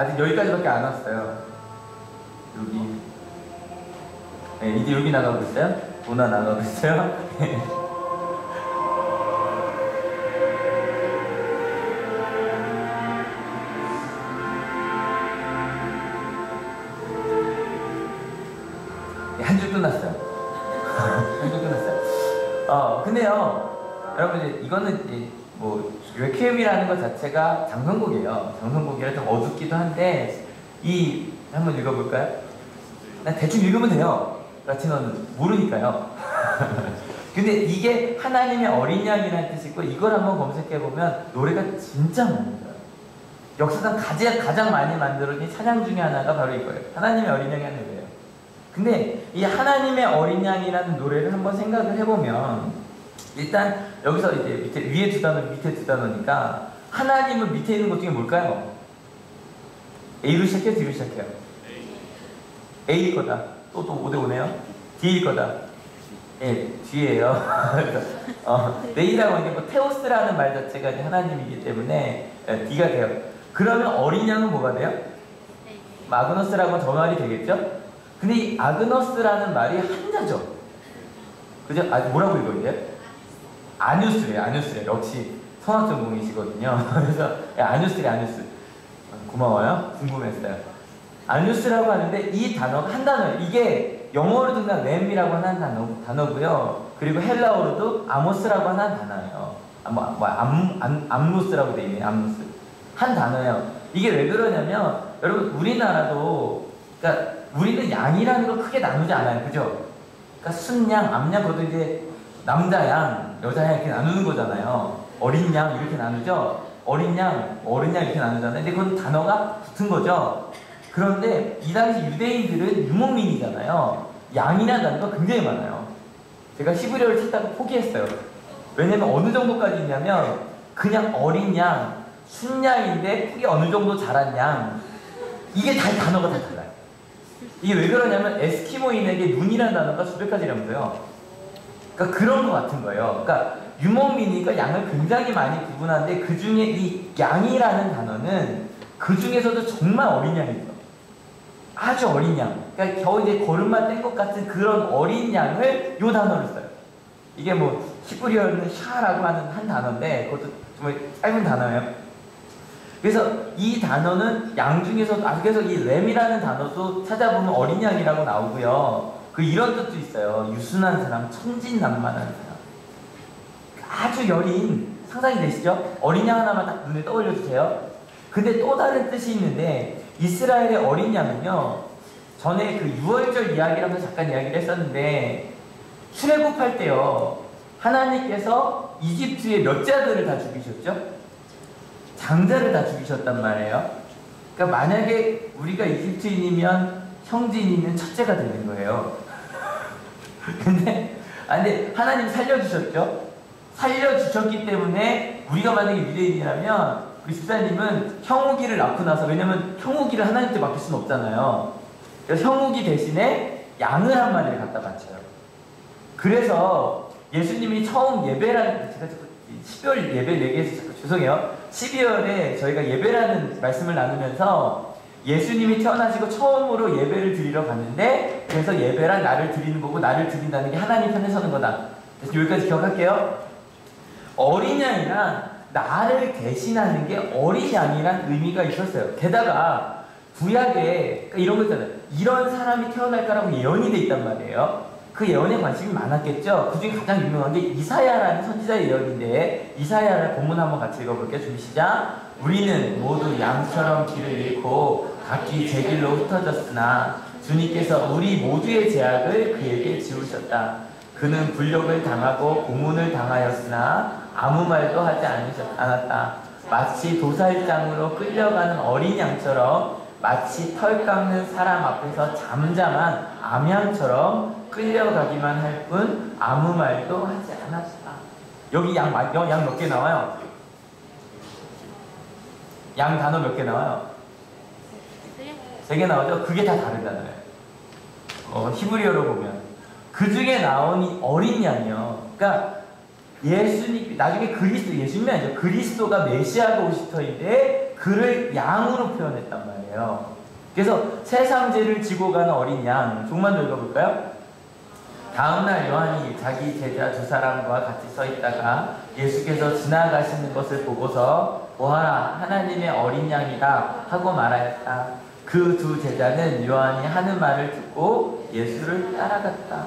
아직 여기까지밖에 안 왔어요. 여기. 네, 이제 여기 나가고 있어요. 도나 나가고 있어요. 한 줄 끝났어요. 한 줄 끝났어요. 근데요, 여러분, 이거는 이제 뭐, 레퀴엠이라는 것 자체가 장성곡이에요. 장성곡이라 좀 어둡기도 한데, 한번 읽어볼까요? 난 대충 읽으면 돼요. 라틴어는 모르니까요. 근데 이게 하나님의 어린 양이라는 뜻이고, 이걸 한번 검색해보면 노래가 진짜 많아요. 역사상 가장 많이 만들어진 찬양 중에 하나가 바로 이거예요. 하나님의 어린 양이라는 노래예요. 근데 이 하나님의 어린 양이라는 노래를 한번 생각을 해보면, 일단 여기서 이제 위에 두 단어, 밑에 두 단어니까 하나님은 밑에 있는 것 중에 뭘까요? A로 시작해요? D로 시작해요? A일 거다. 또 5대5네요. D일 거다. 예, D예요. A라고 하는 게 뭐 테오스라는 말 자체가 이제 하나님이기 때문에 D가 돼요. 그러면 어린 양은 뭐가 돼요? 아그너스라고 더 말이 되겠죠? 근데 이 아그너스라는 말이 한자죠. 그죠? 뭐라고 읽어야 돼요? 아뉴스래요. 역시 성악 전공이시거든요. 그래서 아뉴스. 고마워요. 궁금했어요. 아뉴스라고 하는데 이 단어가 한 단어예요. 이게 영어로 듣는 램이라고 하는 단어고요. 그리고 헬라어로도 아모스라고 하는 단어예요. 암무스라고 되어 있네요. 암무스. 한 단어예요. 이게 왜 그러냐면 여러분 우리나라도 그러니까 우리는 양이라는 걸 크게 나누지 않아요. 그죠? 그러니까 순양, 암양, 그것도 이제 남자 양, 여자 양 이렇게 나누는 거잖아요. 어린 양 이렇게 나누죠? 어린 양 이렇게 나누잖아요. 근데 그건 단어가 붙은 거죠. 그런데 이 당시 유대인들은 유목민이잖아요. 양이라는 단어가 굉장히 많아요. 제가 히브리어를 찾다가 포기했어요. 왜냐면 어느 정도까지 있냐면 그냥 어린 양, 순양인데 크게 어느 정도 자란 양, 이게 다 단어가 다 달라요. 이게 왜 그러냐면 에스키모인에게 눈이라는 단어가 수백 가지라면서요. 그러니까 그런 것 같은 거예요. 그러니까 유목민이니까 양을 굉장히 많이 구분하는데 그 중에 이 양이라는 단어는 그 중에서도 정말 어린 양이죠. 아주 어린 양. 그러니까 겨우 이제 걸음만 뗀 것 같은 그런 어린 양을 요 단어를 써요. 이게 뭐 히브리어는 샤라고 하는 한 단어인데 그것도 정말 짧은 단어예요. 그래서 이 단어는 양 중에서 그래서 이 램이라는 단어도 찾아보면 어린 양이라고 나오고요. 이런 뜻도 있어요. 유순한 사람, 천진난만한 사람. 아주 여린, 상상이 되시죠? 어린 양 하나만 딱 눈에 떠올려 주세요. 근데 또 다른 뜻이 있는데 이스라엘의 어린 양은요. 전에 그 유월절 이야기라면서 잠깐 이야기를 했었는데 출애굽할 때요. 하나님께서 이집트의 몇 자들을 다 죽이셨죠? 장자를 다 죽이셨단 말이에요. 그러니까 만약에 우리가 이집트인이면 형진이는 첫째가 되는 거예요. 근데 하나님 살려주셨죠? 살려주셨기 때문에 우리가 만약에 유대인이라면 우리 집사님은 형우기를 낳고 나서, 왜냐면 형우기를 하나님께 맡길 수는 없잖아요. 그래서 형우기 대신에 양을 한 마리를 갖다 바쳐요. 그래서 예수님이 처음 예배라는, 제가 자꾸 12월 예배 얘기해서 자꾸 죄송해요. 12월에 저희가 예배라는 말씀을 나누면서 예수님이 태어나시고 처음으로 예배를 드리러 갔는데, 그래서 예배란 나를 드리는 거고 나를 드린다는 게 하나님 편에 서는 거다. 그래서 여기까지 기억할게요. 어린 양이란 나를 대신하는 게 어린 양이란 의미가 있었어요. 게다가 구약에 이런 거 있잖아요. 이런 사람이 태어날 거라고 예언이 돼 있단 말이에요. 그 예언에 관심이 많았겠죠. 그 중에 가장 유명한 게 이사야라는 선지자의 예언인데, 이사야를 본문 한번 같이 읽어볼게요. 준비 시작. 우리는 모두 양처럼 길을 잃고 각기 제 길로 흩어졌으나 주님께서 우리 모두의 죄악을 그에게 지우셨다. 그는 불력을 당하고 고문을 당하였으나 아무 말도 하지 않았다. 마치 도살장으로 끌려가는 어린 양처럼, 마치 털 깎는 사람 앞에서 잠잠한 암양처럼 끌려가기만 할 뿐 아무 말도 하지 않았다. 여기 양 몇 개 나와요? 양 단어 몇 개 나와요? 3개 나오죠? 그게 다 다른 단어예요. 히브리어로 보면 그 중에 나온 이 어린 양이요. 그러니까 예수님, 나중에 예수님이 아니죠. 그리스도가 메시아가 오실 터인데 그를 양으로 표현했단 말이에요. 그래서 세상죄를 지고 가는 어린 양. 조금만 더 읽어볼까요? 다음날 요한이 자기 제자 두 사람과 같이 서 있다가 예수께서 지나가시는 것을 보고서 보아라 하나님의 어린 양이다 하고 말하였다. 그 두 제자는 요한이 하는 말을 듣고 예수를 따라갔다.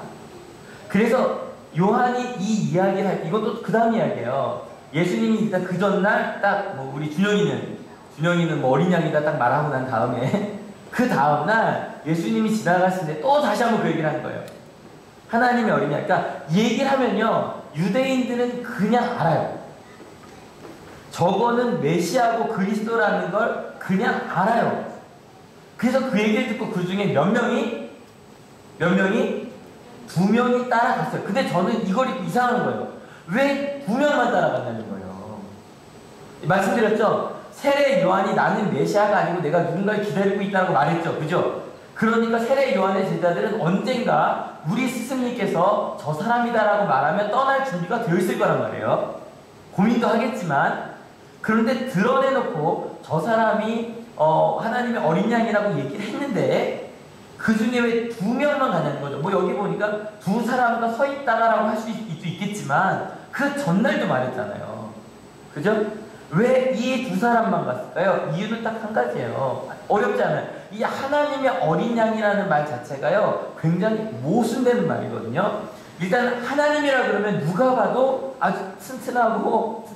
그래서 요한이 이 이야기를 할 때 이것도 그 다음 이야기예요. 예수님이 일단 그 전날 딱 뭐 우리 준영이는 뭐 어린 양이다 딱 말하고 난 다음에 그 다음날 예수님이 지나가시는데 또 다시 한번 그 얘기를 하는 거예요. 하나님의 어린 양. 그러니까 얘기를 하면요 유대인들은 그냥 알아요. 저거는 메시아고 그리스도라는 걸 그냥 알아요. 그래서 그 얘기를 듣고 그 중에 몇 명이 2명이 따라갔어요. 근데 저는 이걸 이상한 거예요. 왜 2명만 따라갔냐는 거예요. 말씀드렸죠? 세례 요한이 나는 메시아가 아니고 내가 누군가를 기다리고 있다고 말했죠. 그죠? 그러니까 세례 요한의 제자들은 언젠가 우리 스승님께서 저 사람이다라고 말하면 떠날 준비가 되어 있을 거란 말이에요. 고민도 하겠지만 그런데 드러내놓고 저 사람이 하나님의 어린 양이라고 얘기를 했는데 그 중에 왜 2명만 가냐는 거죠. 뭐 여기 보니까 두 사람과 서 있다라고 할 수도 있겠지만 그 전날도 말했잖아요. 그죠? 왜 이 두 사람만 갔을까요? 이유는 딱 한 가지예요. 어렵지 않아요. 이 하나님의 어린 양이라는 말 자체가요 굉장히 모순되는 말이거든요. 일단 하나님이라 그러면 누가 봐도 아주 튼튼하고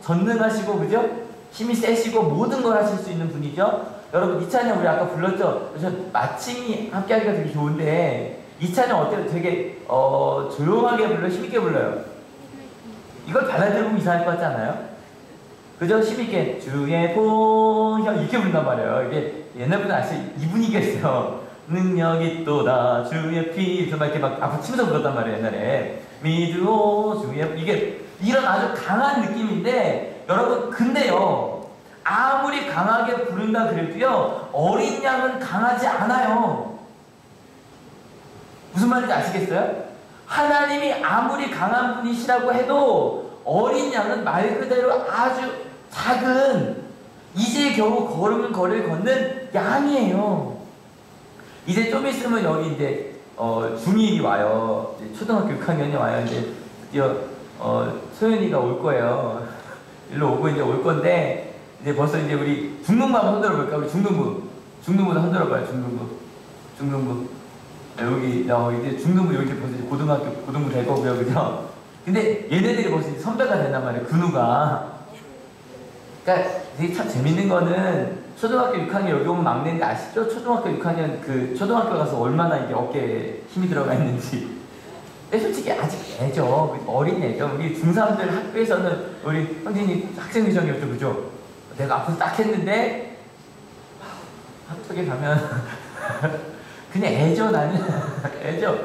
전능하시고 그죠? 힘이 세시고 모든 걸 하실 수 있는 분이죠. 여러분 이 찬양 우리 아까 불렀죠? 그래서 마침이 함께하기가 되게 좋은데 이 찬양 어때요? 되게 조용하게 불러요? 힘있게 불러요? 이걸 발라드 보면 이상할 것 같지 않아요? 그죠? 힘있게 주의 보혈 이렇게 부른단 말이에요. 이게 옛날부터 아시 이 분위기가 있어요. 능력이 또다 주의 피 그래서 막 이렇게 막 앞으로 치면서 불렀단 말이에요. 옛날에 믿으오 주의 이게 이런 아주 강한 느낌인데 여러분 근데요 아무리 강하게 부른다 그래도요 어린 양은 강하지 않아요. 무슨 말인지 아시겠어요? 하나님이 아무리 강한 분이시라고 해도 어린 양은 말 그대로 아주 작은 이제 겨우 걸음을 걷는 양이에요. 이제 좀 있으면 여기 이제 중1이 와요. 이제 초등학교 6학년이 와요. 이제 드디어 소연이가 올 거예요. 일로 오고 이제 올 건데 이제 벌써 이제 우리 중등부 한번 흔들어 볼까? 우리 중등부도 흔들어 봐요. 중등부 여기 이제 중등부 여기 벌써 이제 고등부 될 거고요, 그죠? 근데 얘네들이 벌써 이제 선배가 된단 말이에요. 근우가. 그러니까 되게 참 재밌는 거는 초등학교 6학년 여기 오면 막내인데 아시죠? 초등학교 6학년 그 초등학교 가서 얼마나 이게 어깨에 힘이 들어가 있는지. 근데 솔직히 아직 애죠. 어린 애죠. 우리 중3들 학교에서는 우리 형진이 학생 위정이었죠, 그죠? 내가 앞에서 딱 했는데 학교에 가면 그냥 애죠, 나는. 애죠.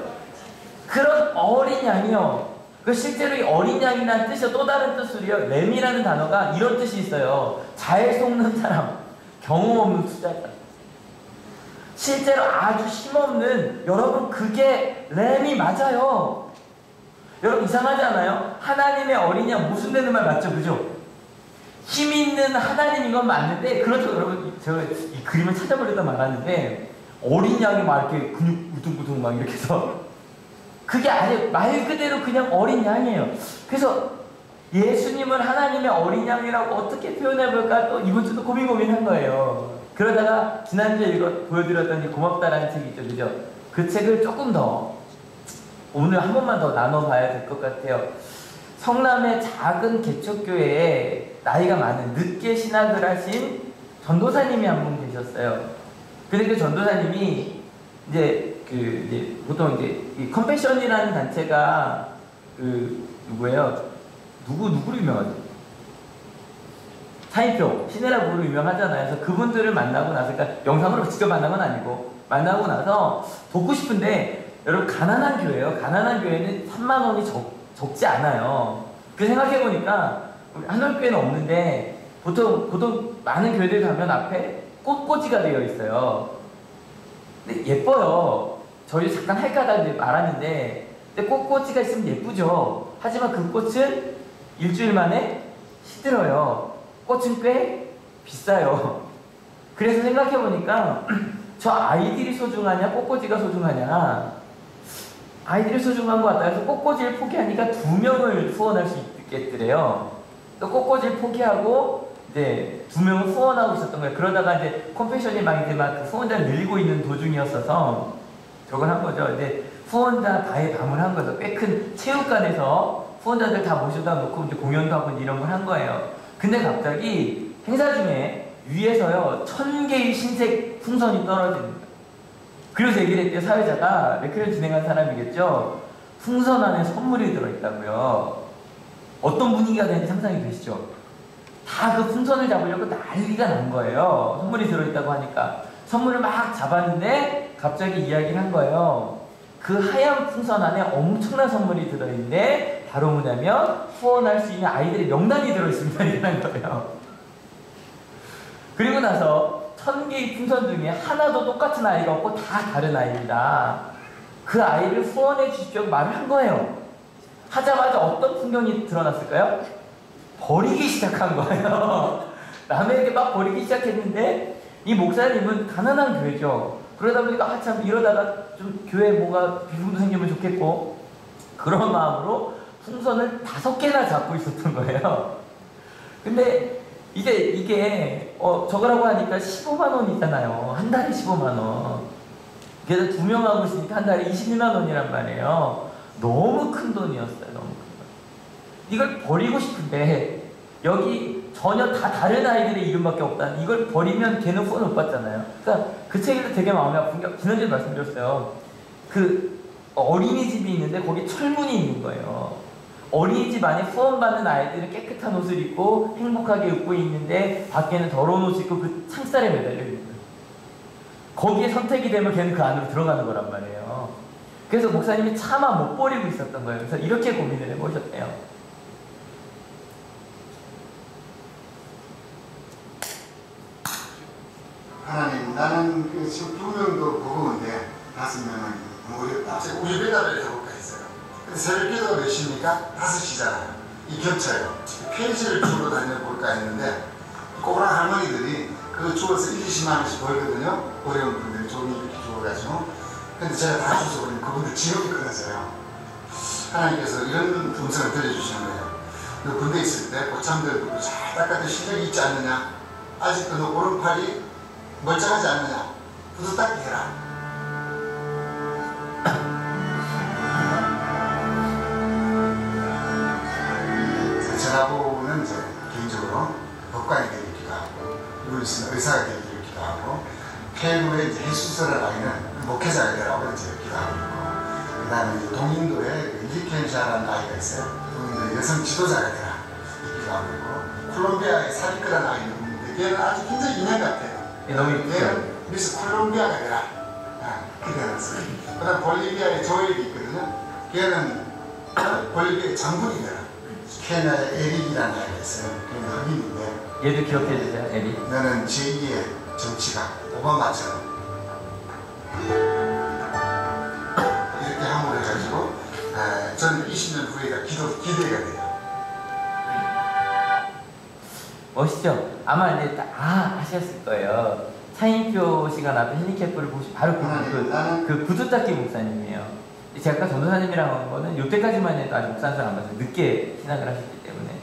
그런 어린 양이요. 그 실제로 이 어린 양이라는 뜻이 또 다른 뜻으로요. 램이라는 단어가 이런 뜻이 있어요. 잘 속는 사람, 경험 없는 투자자. 실제로 아주 힘없는 여러분 그게 램이 맞아요. 여러분 이상하지 않아요? 하나님의 어린 양 모순되는 말 맞죠, 그죠? 힘 있는 하나님인 건 맞는데 그렇죠, 여러분. 제가 이 그림을 찾아보려다 말았는데 어린 양이 막 이렇게 근육 우퉁우퉁 막 이렇게 해서 그게 아니에요. 말 그대로 그냥 어린 양이에요. 그래서 예수님을 하나님의 어린 양이라고 어떻게 표현해볼까 또 이번 주도 고민한 거예요. 그러다가 지난주에 보여드렸던 이 고맙다라는 책이 있죠, 그죠? 그 책을 조금 더 오늘 한 번만 더 나눠봐야 될 것 같아요. 성남의 작은 개척교회에 나이가 많은 늦게 신학을 하신 전도사님이 한 분 계셨어요. 근데 그 전도사님이 이제 보통 이제 이 컴패션이라는 단체가 누구예요? 누구로 유명하죠? 차인표, 신혜라부로 유명하잖아요. 그래서 그분들을 만나고 나서, 그러니까 영상으로 직접 만난 건 아니고 만나고 나서 돕고 싶은데 여러분 가난한 교회예요. 가난한 교회는 3만 원이 적지 않아요. 그 생각해 보니까 한올교회는 없는데 보통 많은 교회들 가면 앞에 꽃꽂이가 되어 있어요. 근데 예뻐요. 저희 잠깐 할까 하다 말았는데 근데 꽃꽂이가 있으면 예쁘죠. 하지만 그 꽃은 일주일 만에 시들어요. 꽃은 꽤 비싸요. 그래서 생각해보니까 저 아이들이 소중하냐 꽃꽂이가 소중하냐, 아이들이 소중한 것 같다 해서 꽃꽂이를 포기하니까 2명을 후원할 수 있겠더래요. 또 꽃꽂이를 포기하고 이제 2명을 후원하고 있었던 거예요. 그러다가 이제 컴패션이 막 이제 막 후원자를 늘리고 있는 도중이었어서 저걸 한 거죠. 이제 후원자 다의 밤을 한 거죠. 꽤 큰 체육관에서 후원자들 다 모셔다 놓고 이제 공연도 하고 이런 걸 한 거예요. 근데 갑자기 행사 중에 위에서요 1000개의 흰색 풍선이 떨어지는 거예요. 그래서 얘기를 했대요. 사회자가 레크를 진행한 사람이겠죠. 풍선 안에 선물이 들어있다고요. 어떤 분위기가 되는지 상상이 되시죠? 다 그 풍선을 잡으려고 난리가 난 거예요. 선물이 들어있다고 하니까. 선물을 막 잡았는데 갑자기 이야기를 한 거예요. 그 하얀 풍선 안에 엄청난 선물이 들어있는데 바로 뭐냐면 후원할 수 있는 아이들의 명단이 들어있습니다. 이라는 거예요. 그리고 나서 1000개의 풍선 중에 하나도 똑같은 아이가 없고 다 다른 아이입니다. 그 아이를 후원해 주십시오 말을 한 거예요. 하자마자 어떤 풍경이 드러났을까요? 버리기 시작한 거예요. 남에게 막 버리기 시작했는데 이 목사님은 가난한 교회죠. 그러다 보니까 참 이러다가 좀 교회에 뭔가 비움도 생기면 좋겠고 그런 마음으로 풍선을 5개나 잡고 있었던 거예요. 근데 이제 이게 저거라고 하니까 15만 원이잖아요. 한 달에 15만 원. 그래서 2명 하고 있으니까 한 달에 21만 원이란 말이에요. 너무 큰 돈이었어요. 너무 큰 돈. 이걸 버리고 싶은데 여기 전혀 다 다른 아이들의 이름밖에 없다. 이걸 버리면 걔는 후원 못 받잖아요. 그러니까 그 책에도 되게 마음이 아픈 게 지난주에 말씀드렸어요. 그 어린이집이 있는데 거기 철문이 있는 거예요. 어린이집 안에 후원받는 아이들은 깨끗한 옷을 입고 행복하게 웃고 있는데 밖에는 더러운 옷을 입고 그 창살에 매달려 있는 거예요. 거기에 선택이 되면 걔는 그 안으로 들어가는 거란 말이에요. 그래서 목사님이 차마 못 버리고 있었던 거예요. 그래서 이렇게 고민을 해보셨대요. 하나님, 나는 지금 2명도 버거운데 5명은 어렵다. 제가 우리 배달을 해볼까 했어요. 근데 새벽 기도가 몇 시입니까? 5시잖아요. 이 겹쳐요. 펜시를 주러 다녀볼까 했는데 꼬부랑 할머니들이 그거 주워서 1, 20만 원씩 벌거든요. 어려운 분들이 종이 이렇게 주워가지고. 근데 제가 다 주워서 버리면 그분들 지옥이 끊어져요. 하나님께서 이런 음성을 들려주시는 거예요. 너 군대 있을 때 고참들 잘 닦아도 실력이 있지 않느냐? 아직도 너 오른팔이 멀쩡하지 않느냐? 부두 닦기 해라. 저하고는 이제 개인적으로 법관이 되기도 하고, 루이스는 의사가 되기도 하고, 페루의 이제 해수설을 아이는 목회자가 되라고 이제 기도하고 있고, 그 다음에 이제 동인도에 리켄샤라는 아이가 있어요. 동인도의 여성 지도자가 되라 기도하고 있고, 콜롬비아에 사리크라는 아이는 있는데 걔는 아주 굉장히 인연 같아요. 걔는 미스 콜롬비아가 되라 기도해놨어요. 그 다음 볼리비아에 조엘이 있거든요. 걔는 볼리비아의 장군이 되라. 케냐의 에릭이라는 아이가 있어요. 걔는 흑인인데 얘도 기억해 주세요. 에릭. 너는 제2의 정치가 오바마처럼 이렇게 함으로 해가지고 저는 20년 후에가 기대가 돼요. 멋있죠? 아마 이제 하셨을 거예요. 차인표 씨가 나왔던 힐링캠프를 보시 바로 그 구두닦기 목사님이에요. 제가 아까 전도사님이랑 한 거는 이때까지만 해도 아직 목사님을 안 봤어요. 늦게 신학을 하셨기 때문에.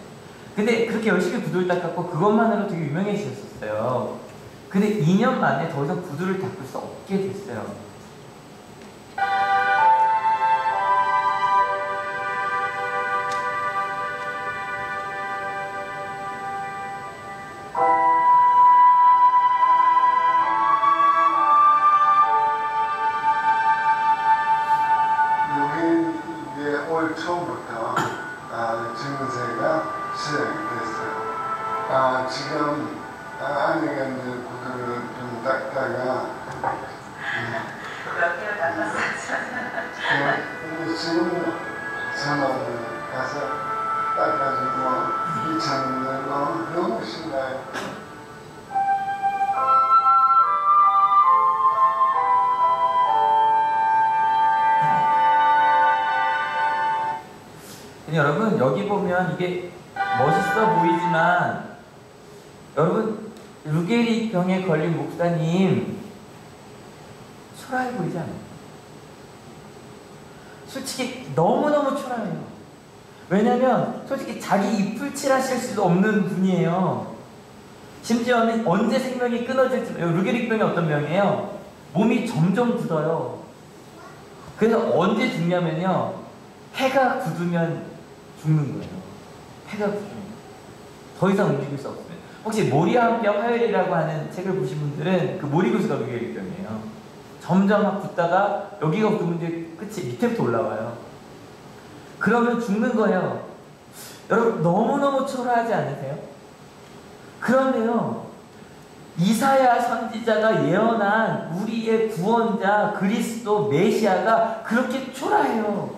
근데 그렇게 열심히 구두를 닦았고 그것만으로 되게 유명해지셨었어요. 근데 2년 만에 더 이상 구두를 닦을 수 없게 됐어요. 올 처음부터 증세가 시작이 됐어요. 지금 안에 있는 구두를 좀 닦다가 몇 개를 닦았어요? 지금 전원을 가서 닦아주고 이창들로 너무 신나요. 여러분 여기 보면 이게 멋있어 보이지만 여러분 루게릭 병에 걸린 목사님 초라해 보이지 않아요? 솔직히 너무너무 초라해요. 왜냐면 솔직히 자기 잎을 칠하실 수도 없는 분이에요. 심지어는 언제 생명이 끊어질지. 루게릭 병이 어떤 병이에요? 몸이 점점 굳어요. 그래서 언제 죽냐면요, 해가 굳으면 죽는 거예요. 해가 굳으면 더 이상 움직일 수 없으면. 혹시 모리아병 화열이라고 하는 책을 보신 분들은 그 모리구스가 루게릭 병이에요. 점점 막 굳다가 여기가 굳으면 이제 끝이 밑에부터 올라와요. 그러면 죽는 거예요. 여러분 너무너무 초라하지 않으세요? 그런데요, 이사야 선지자가 예언한 우리의 구원자 그리스도 메시아가 그렇게 초라해요.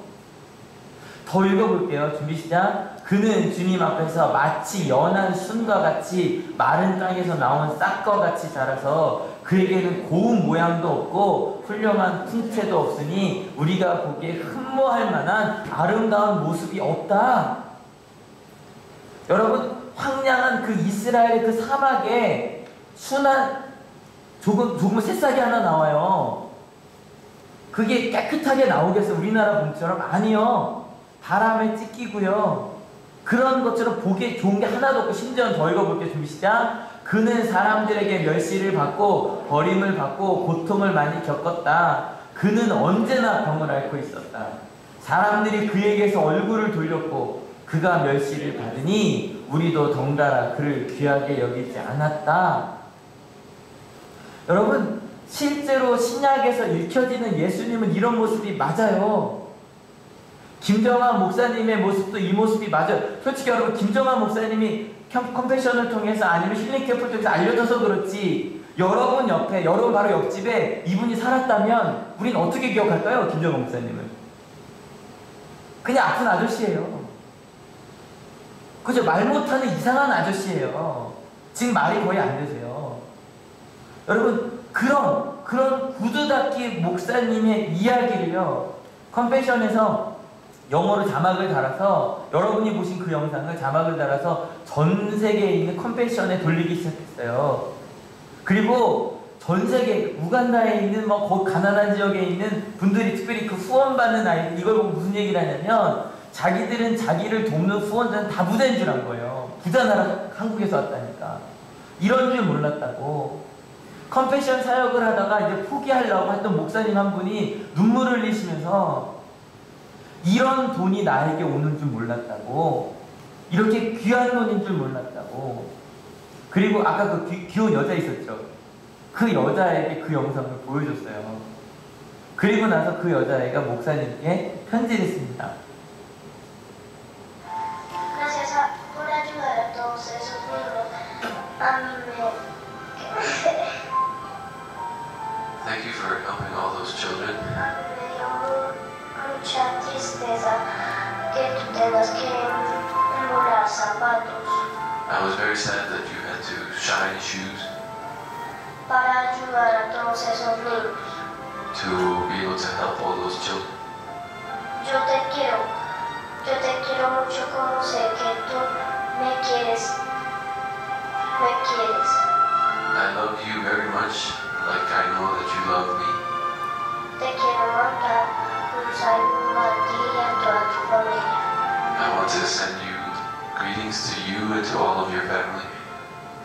더 읽어볼게요. 준비 시작. 그는 주님 앞에서 마치 연한 순과 같이 마른 땅에서 나온 싹과 같이 자라서 그에게는 고운 모양도 없고 훌륭한 풍채도 없으니 우리가 보기에 흠모할 만한 아름다운 모습이 없다. 여러분, 황량한 그 이스라엘의 그 사막에 순한 조금 새싹이 하나 나와요. 그게 깨끗하게 나오겠어요? 우리나라 봄처럼? 아니요. 바람에 찢기고요. 그런 것처럼 보기에 좋은 게 하나도 없고, 심지어 더 읽어볼게요. 준비 시작. 그는 사람들에게 멸시를 받고 버림을 받고 고통을 많이 겪었다. 그는 언제나 병을 앓고 있었다. 사람들이 그에게서 얼굴을 돌렸고 그가 멸시를 받으니 우리도 덩달아 그를 귀하게 여기지 않았다. 여러분, 실제로 신약에서 읽혀지는 예수님은 이런 모습이 맞아요. 김정환 목사님의 모습도 이 모습이 맞아요. 솔직히 여러분, 김정환 목사님이 컴패션을 통해서 아니면 힐링 캠프를 통해서 알려져서 그렇지, 여러분 옆에, 여러분 바로 옆집에 이분이 살았다면 우린 어떻게 기억할까요? 김정환 목사님을 그냥 아픈 아저씨예요. 그죠? 말 못하는 이상한 아저씨예요. 지금 말이 거의 안 되세요. 여러분, 그런 구두닦이 목사님의 이야기를요, 컴패션에서 영어로 자막을 달아서, 여러분이 보신 그 영상을 자막을 달아서 전 세계에 있는 컴패션에 돌리기 시작했어요. 그리고 전 세계, 우간다에 있는 거기 가난한 지역에 있는 분들이, 특별히 그 후원받는 아이들, 이걸 보고 무슨 얘기를 하냐면, 자기들은 자기를 돕는 후원자는 다 부자인 줄 안 거예요. 부자 나라 한국에서 왔다니까. 이런 줄 몰랐다고. 컴패션 사역을 하다가 이제 포기하려고 했던 목사님 한 분이 눈물을 흘리시면서 이런 돈이 나에게 오는 줄 몰랐다고. 이렇게 귀한 돈인 줄 몰랐다고. 그리고 아까 그 귀여운 여자 있었죠. 그 여자에게 그 영상을 보여줬어요. 그리고 나서 그 여자애가 목사님께 편지를 씁니다. Por ayudar a todos esos niños, a mí me... Thank you for helping all those children. A mí me dio mucha tristeza que tú tengas que emular zapatos I was very sad that you had to shine shoes para ayudar a todos esos niños. to be able to help all those children. Yo te quiero mucho como sé que tú me quieres. I love you very much, like I know that you love me. Te quiero mandar un saludo a ti y a toda tu familia. I want to send you greetings to you and to all of your family.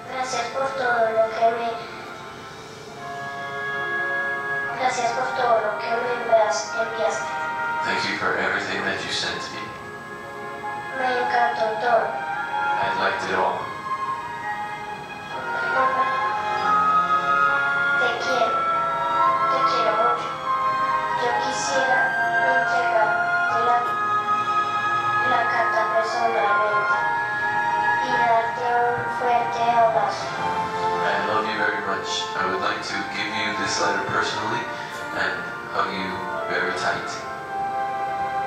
Gracias por todo lo que me enviaste. Thank you for everything that you sent me. Me encantó todo. I liked it all. Te quiero mucho. Yo quisiera entregarte la carta personalmente y darte un fuerte abrazo. I love you very much. I would like to give you this letter personally and hug you very tight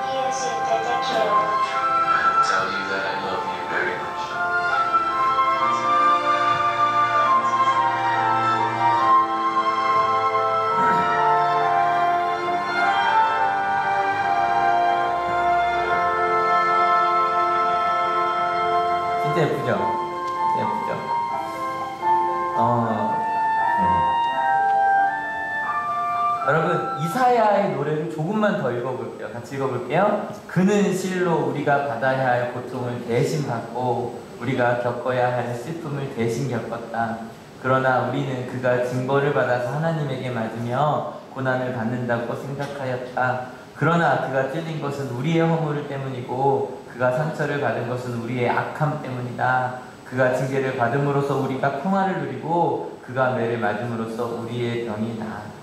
Y decirte te quiero mucho. and tell you that I love you very much. 진짜 예쁘죠? 진짜 예쁘죠? 여러분 이사야의 노래를 조금만 더 읽어볼게요. 같이 읽어볼게요. 그는 실로 우리가 받아야 할 고통을 대신 받고 우리가 겪어야 할 슬픔을 대신 겪었다. 그러나 우리는 그가 징벌을 받아서 하나님에게 맞으며 고난을 받는다고 생각하였다. 그러나 그가 찔린 것은 우리의 허물 때문이고 그가 상처를 받은 것은 우리의 악함 때문이다. 그가 징계를 받음으로써 우리가 평화를 누리고 그가 매를 맞음으로써 우리의 병이 나았다.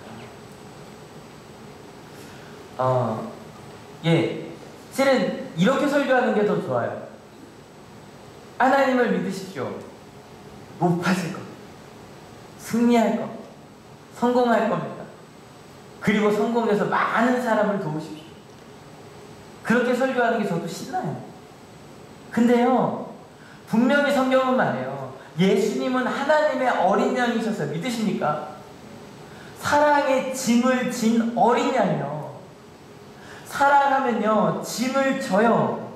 실은 이렇게 설교하는 게 더 좋아요. 하나님을 믿으십시오. 높아질 겁니다. 승리할 겁니다. 성공할 겁니다. 그리고 성공해서 많은 사람을 도우십시오. 그렇게 설교하는 게 저도 신나요. 근데요, 분명히 성경은 말해요. 예수님은 하나님의 어린 양이셨어요. 믿으십니까? 사랑의 짐을 진 어린 양이요. 사랑하면요 짐을 져요.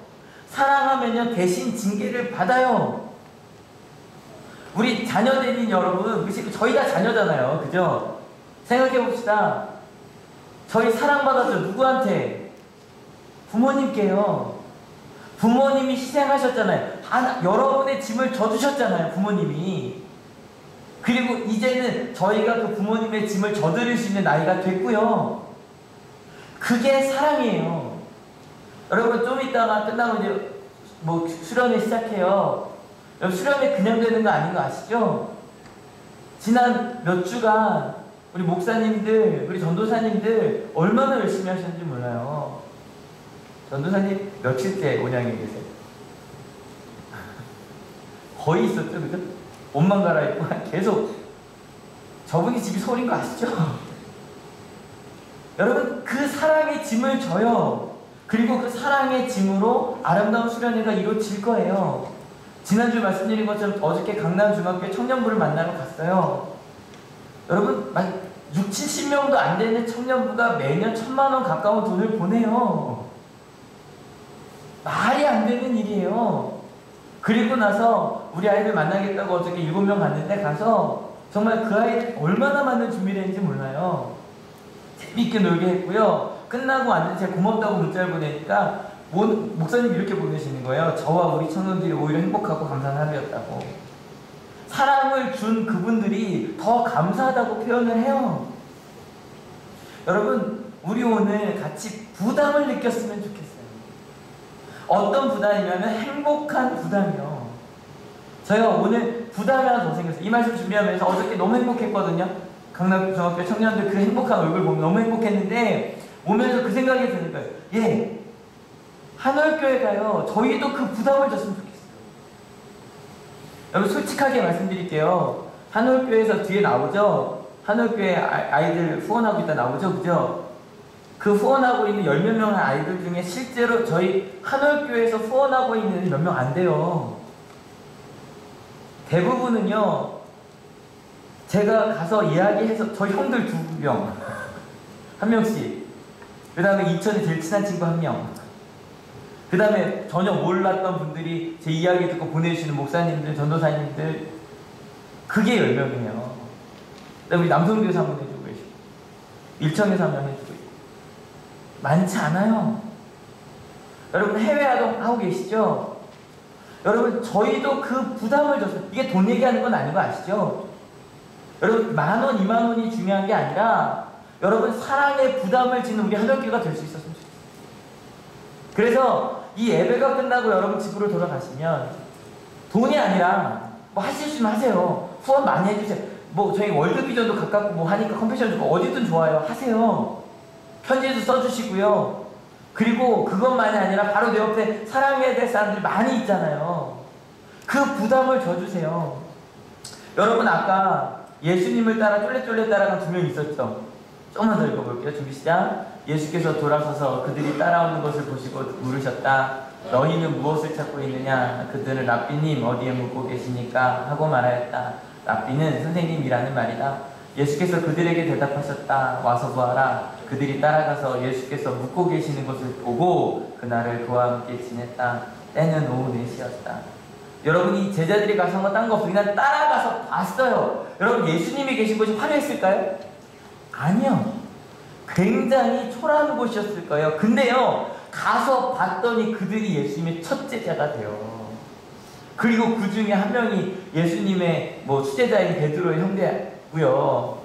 사랑하면요 대신 징계를 받아요. 우리 자녀들인 여러분, 저희가 자녀잖아요. 그죠? 생각해 봅시다. 저희 사랑받았죠. 누구한테? 부모님께요. 부모님이 희생하셨잖아요. 여러분의 짐을 져주셨잖아요. 부모님이. 그리고 이제는 저희가 그 부모님의 짐을 져드릴 수 있는 나이가 됐고요. 그게 사랑이에요. 여러분 좀 이따가 끝나고 이제 뭐 수련회 시작해요. 여러분 수련회 그냥 되는 거 아닌 거 아시죠? 지난 몇 주간 우리 목사님들, 우리 전도사님들 얼마나 열심히 하셨는지 몰라요. 전도사님 며칠째 온양에 계세요? 거의 있었죠, 그죠? 옷만 갈아입고 계속. 저분이 집이 서울인 거 아시죠? 여러분 그 사랑의 짐을 져요. 그리고 그 사랑의 짐으로 아름다운 수련회가 이루어질 거예요. 지난주 말씀드린 것처럼 어저께 강남중학교에 청년부를 만나러 갔어요. 여러분 6, 70명도 안 되는 청년부가 매년 1,000만 원 가까운 돈을 보내요. 말이 안 되는 일이에요. 그리고 나서 우리 아이들 만나겠다고 어저께 7명 갔는데 가서 정말 그 아이들 얼마나 많은 준비를 했는지 몰라요. 재밌게 놀게 했고요. 끝나고 왔는데 제가 고맙다고 문자를 보내니까 목사님이 이렇게 보내시는 거예요. 저와 우리 청년들이 오히려 행복하고 감사한 하루였다고. 사랑을 준 그분들이 더 감사하다고 표현을 해요. 여러분 우리 오늘 같이 부담을 느꼈으면 좋겠어요. 어떤 부담이냐면 행복한 부담이요. 저희가 오늘 부담이 하나 더 생겼어요. 이 말씀 준비하면서 어저께 너무 행복했거든요. 강남중학교 청년들 그 행복한 얼굴 보면 너무 행복했는데 오면서 그 생각이 드는 거예요. 한월교회 가요. 저희도 그 부담을 줬으면 좋겠어요. 여러분 솔직하게 말씀드릴게요. 한월교회에서 뒤에 나오죠? 한월교회 아이들 후원하고 있다 나오죠? 그죠? 그 후원하고 있는 10몇 명의 아이들 중에 실제로 저희 한월교회에서 후원하고 있는 몇 명 안 돼요. 대부분은요. 제가 가서 이야기해서 저희 형들 2명, 1명씩, 그 다음에 인천에 제일 친한 친구 1명, 그 다음에 전혀 몰랐던 분들이 제 이야기 듣고 보내주시는 목사님들, 전도사님들, 그게 10명이에요. 그다음에 우리 남성교회에서 한 번 해주고 계시고, 일청에서 한 번 해주고 있고, 많지 않아요. 여러분 해외 활동 하고 계시죠? 여러분 저희도 그 부담을 줬어요. 이게 돈 얘기하는 건 아닌 거 아시죠? 여러분 10,000원, 20,000원이 중요한 게 아니라 여러분 사랑의 부담을 지는 우리 한월교회가 될 수 있었으면 좋겠어요. 그래서 이 예배가 끝나고 여러분 집으로 돌아가시면 돈이 아니라 뭐 하실 수 있으면 하세요. 후원 많이 해주세요. 뭐 저희 월드비전도 가깝고 뭐 하니까 컴패션 주고 어디든 좋아요. 하세요. 편지도 써주시고요. 그리고 그것만이 아니라 바로 내 옆에 사랑해야 될 사람들이 많이 있잖아요. 그 부담을 져주세요. 여러분 아까 예수님을 따라 쫄래쫄래 따라간 2명 있었죠? 조금만 더 읽어볼게요. 준비 시작. 예수께서 돌아서서 그들이 따라오는 것을 보시고 물으셨다. 너희는 무엇을 찾고 있느냐? 그들은 랍비님 어디에 묻고 계십니까? 하고 말하였다. 랍비는 선생님이라는 말이다. 예수께서 그들에게 대답하셨다. 와서 보아라. 그들이 따라가서 예수께서 묻고 계시는 것을 보고 그날을 그와 함께 지냈다. 때는 오후 4시였다. 여러분이 제자들이 가서 한 거 딴 거 없어. 그냥 따라가서 봤어요. 여러분 예수님이 계신 곳이 화려했을까요? 아니요. 굉장히 초라한 곳이었을 거예요. 근데요, 가서 봤더니 그들이 예수님의 첫 제자가 돼요. 그리고 그 중에 한 명이 예수님의 수제자인 베드로의 형제고요.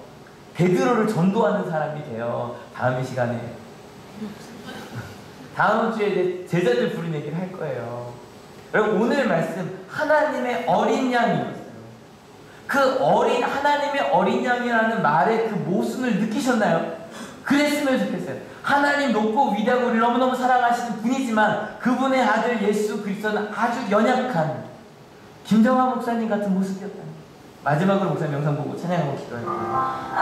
베드로를 전도하는 사람이 돼요. 다음 이 시간에. 다음 주에 이제 제자들 부른 얘기를 할 거예요. 여러분 오늘 말씀 하나님의 어린 양이었어요. 그 하나님의 어린 양이라는 말의 그 모순을 느끼셨나요? 그랬으면 좋겠어요. 하나님 높고 위대하고 우리를 너무너무 사랑하시는 분이지만 그분의 아들 예수 그리스도는 아주 연약한 김정화 목사님 같은 모습이었다는. 마지막으로 목사님 영상 보고 찬양하고 기도할게요.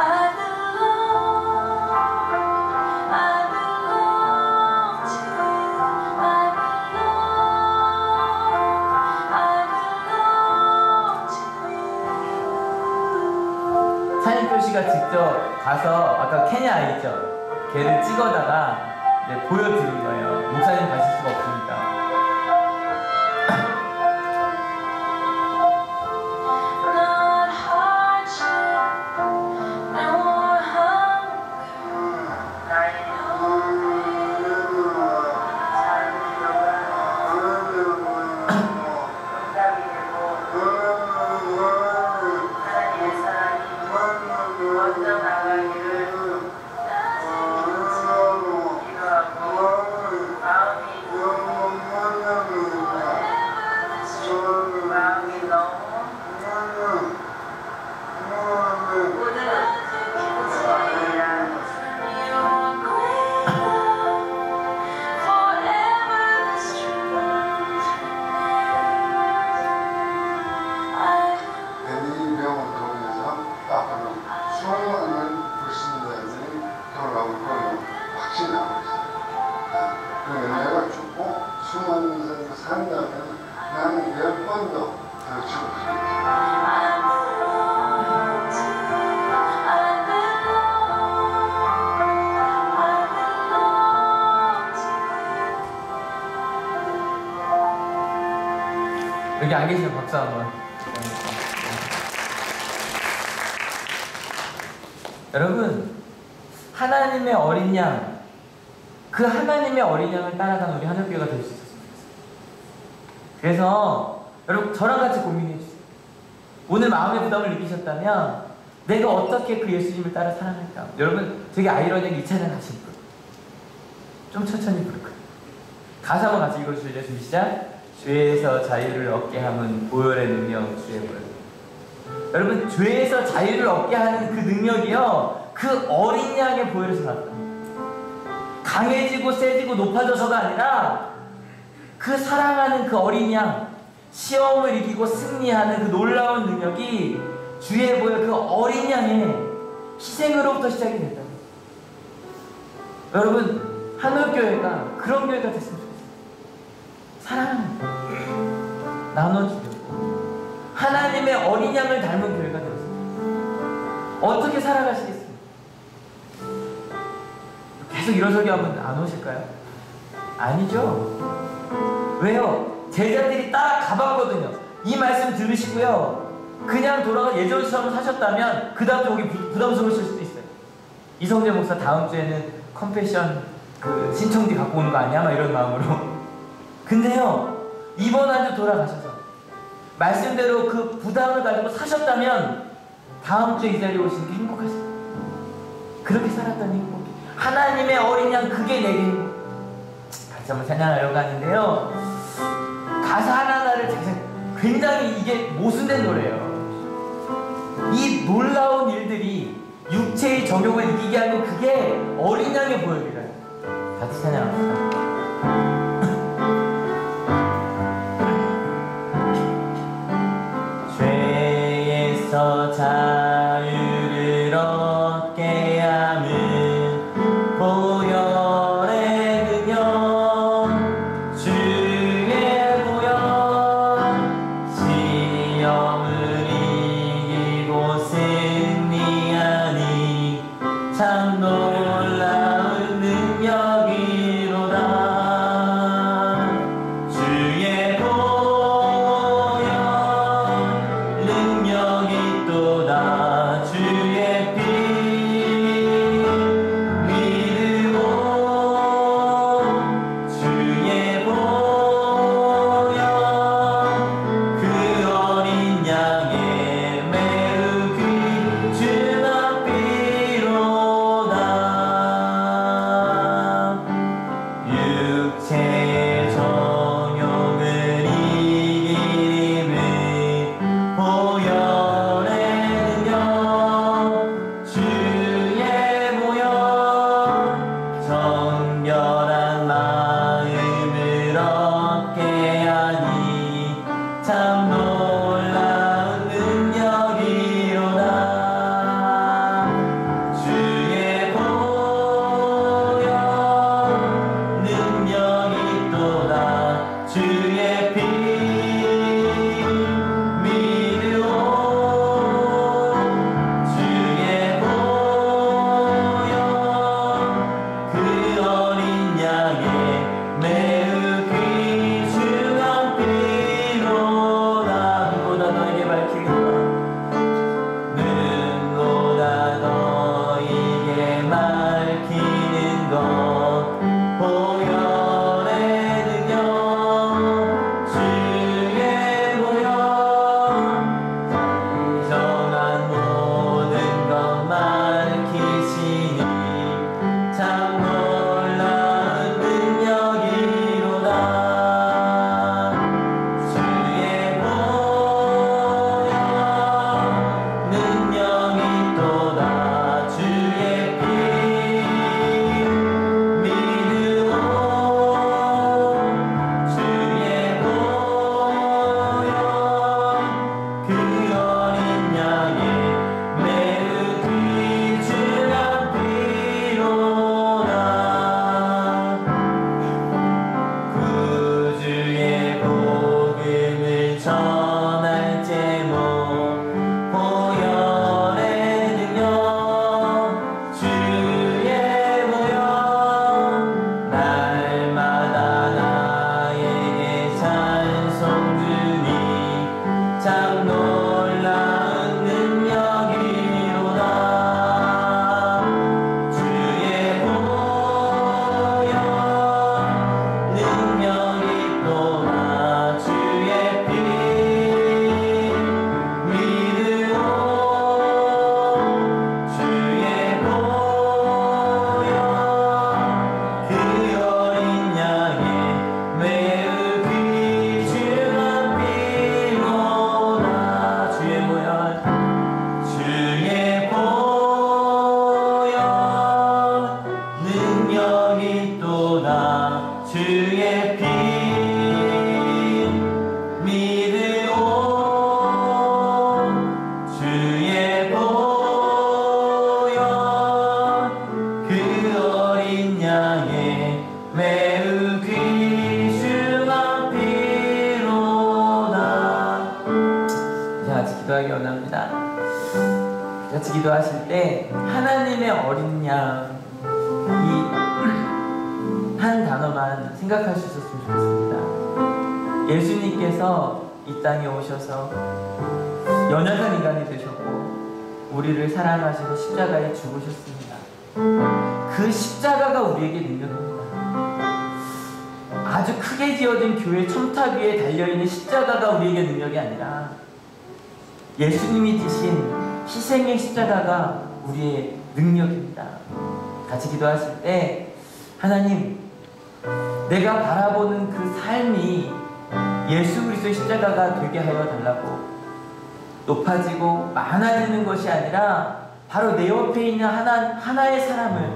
찬익교 씨가 직접 가서 아까 케냐 아이 있죠? 걔를 찍어다가 보여드린 거예요. 목사님 가실 수가 없으니까. 여기 안 계시면 박수 한번. 여러분, 하나님의 어린 양, 그 하나님의 어린 양을 따라가는 우리 하늘교회가 될 수 있었으면 좋겠어요. 그래서 여러분 저랑 같이 고민해 주세요. 오늘 마음의 부담을 느끼셨다면 내가 어떻게 그 예수님을 따라 사랑할까? 여러분 되게 아이러니하게 이 찬양 같이 부르고 좀 천천히 부를 거예요. 가사 한번 같이 읽어주실래요? 준비 시작. 죄에서 자유를 얻게 함은 보혈의 능력 주의 보혈. 여러분 죄에서 자유를 얻게 하는 그 능력이요, 그 어린 양의 보혈에서 나왔다. 강해지고 세지고 높아져서가 아니라 그 사랑하는 그 어린 양, 시험을 이기고 승리하는 그 놀라운 능력이 주의 보혈 그 어린 양의 희생으로부터 시작이 됐다. 여러분 하늘교회가 그런 교회가 됐으면 좋겠어요. 사랑하는 교회, 나눠주려고 하나님의 어린 양을 닮은 교회가 되었습니다. 어떻게 살아가시겠습니까? 계속 일어서기 하면 안 오실까요? 아니죠. 왜요? 제자들이 따라가봤거든요. 이 말씀 들으시고요, 그냥 돌아가 예전처럼 사셨다면 그 다음 주 오기 부담스러우실 수도 있어요. 이성재 목사 다음 주에는 컴패션 그 신청지 갖고 오는 거 아니야? 막 이런 마음으로. 근데요, 이번 한 주 돌아가셔서 말씀대로 그 부담을 가지고 사셨다면 다음 주에 이 자리에 오시는 게 행복하세요. 그렇게 살았다니 행복해. 하나님의 어린 양, 그게 내게 행복. 같이 한번 찬양하려고 하는데요, 가사 하나하나를 굉장히 이게 모순된 노래예요. 이 놀라운 일들이 육체의 정욕을 이기게 하는 그게 어린 양의 보혈이래요. 같이 찬양합시다. 죄에서 자유를 얻게 함은 보혈의 능력 주의 보혈, 시험을 이기고 승리하니 참 놀라운 능력이로다. 주의 보혈 능력이 또다. 같이 기도하기 원합니다. 같이 기도하실 때 하나님의 어린 양 이 한 단어만 생각할 수 있었으면 좋겠습니다. 예수님께서 이 땅에 오셔서 연약한 인간이 되셨고 우리를 사랑하시고 십자가에 죽으셨습니다. 그 십자가가 우리에게 능력입니다. 아주 크게 지어진 교회 첨탑 위에 달려있는 십자가가 우리에게 능력이 아니라 예수님이 지신 희생의 십자가가 우리의 능력입니다. 같이 기도하실 때 하나님, 내가 바라보는 그 삶이 예수 그리스도의 십자가가 되게 하여 달라고, 높아지고 많아지는 것이 아니라 바로 내 옆에 있는 하나의 사람을,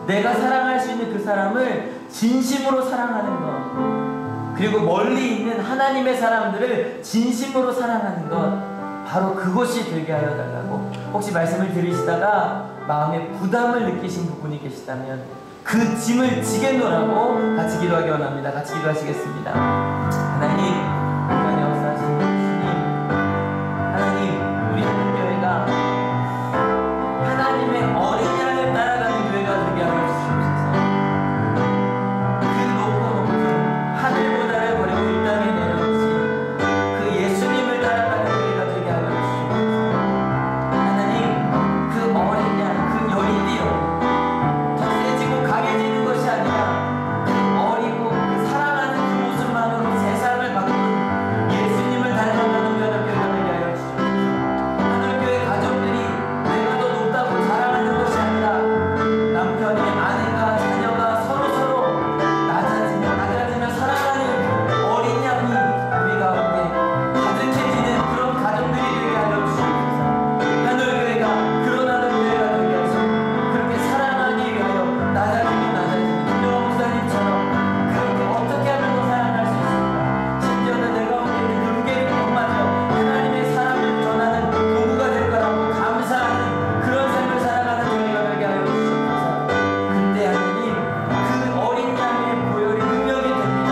내가 사랑할 수 있는 그 사람을 진심으로 사랑하는 것, 그리고 멀리 있는 하나님의 사람들을 진심으로 사랑하는 것, 바로 그것이 되게 하여 달라고. 혹시 말씀을 들으시다가 마음에 부담을 느끼신 부분이 계시다면 그 짐을 지겠노라고 같이 기도하기 원합니다. 같이 기도하시겠습니다. 하나님, 우리 안에 역사하시는 주님, 하나님, 우리 한국교회가 하나님의 어린 양을 따라가는 교회가 되게 하여 주시옵소서. 그 높은 하늘보다를 버리고 이 땅에 내려오신 그 예수님을 따라가는 교회가 되게 하여 주시옵소서. 하나님, 그 어린 양, 그 여린 띠요, 강해지는 것이 아니라 그 어리고 그 사랑하는 그 모습만으로 세상을 바꾸는 예수님을 닮아가는 하늘교회가 되게 하여 주시옵소서. 하늘교회 가족들이 내가 더 높다고 자랑하는 것이 아니라 남편이, 아내가, 자녀가 서로 낮아지며 사랑하는 어린 양이 우리 가운데 가득해지는 그런 가정들이 되게 하여 주시옵소서. 하늘교회가 그런 하늘교회가 되게 하시고 그렇게 사랑하기 위하여 낮아지는 김영호 목사님처럼 그렇게 어떻게 하면 더 사랑할 수 있을까? 심지어는 내가 오늘 눈길이 엄마죠. 하나님의 사랑을 전하는 도구가 될 거라고 감사하는 그런 삶을 살아가는 저희가 되게 하여 주시옵소서. 그때 하나님, 그 어린 양의 보혈이 능력이 됩니다.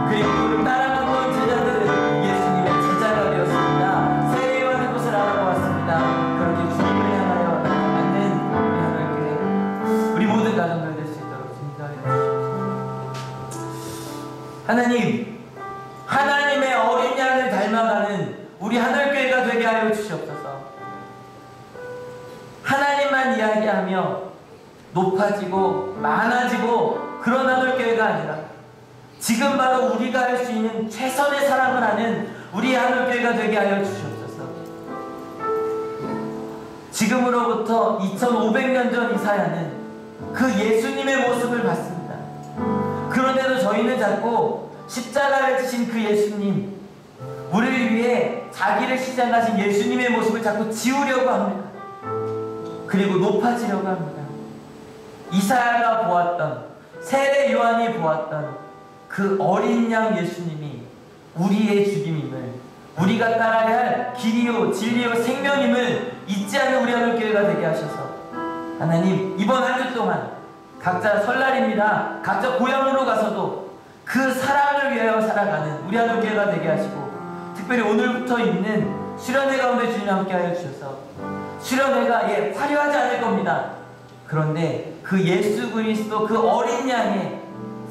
그리고 그를 따라가던 제자들은 예수님의 제자가 되었습니다. 세례요한의 것을 알아보았습니다. 그렇게 주님을 향하여 나아가는 우리 하늘교회, 우리 모든 가정들 될 수 있도록 인도하여 주시옵소서. 하나님, 하나님의 어린 양을 닮아가는 우리 하늘교회가 되게 하여 주시옵소서. 하나님만 이야기하며 높아지고 많아지고 그런 하늘교회가 아니라 지금 바로 우리가 할 수 있는 최선의 사랑을 하는 우리 하늘교회가 되게 하여 주시옵소서. 지금으로부터 2500년 전 이사야는 그 예수님의 모습을 봤습니다. 그런데도 저희는 자꾸 십자가를 지신 그 예수님, 우리를 위해 자기를 시장하신 예수님의 모습을 자꾸 지우려고 합니다. 그리고 높아지려고 합니다. 이사야가 보았던, 세례 요한이 보았던 그 어린 양 예수님이 우리의 주님임을, 우리가 따라야 할 길이요 진리요 생명임을 잊지 않는 우리 하늘교회가 되게 하셔서 하나님, 이번 한 주 동안 각자 설날입니다. 각자 고향으로 가서도 그 사랑을 위하여 살아가는 우리 하늘교회가 되게 하시고, 특별히 오늘부터 있는 수련회 가운데 주님 함께 하여 주셔서 수련회가 화려하지 않을 겁니다. 그런데 그 예수 그리스도 그 어린 양의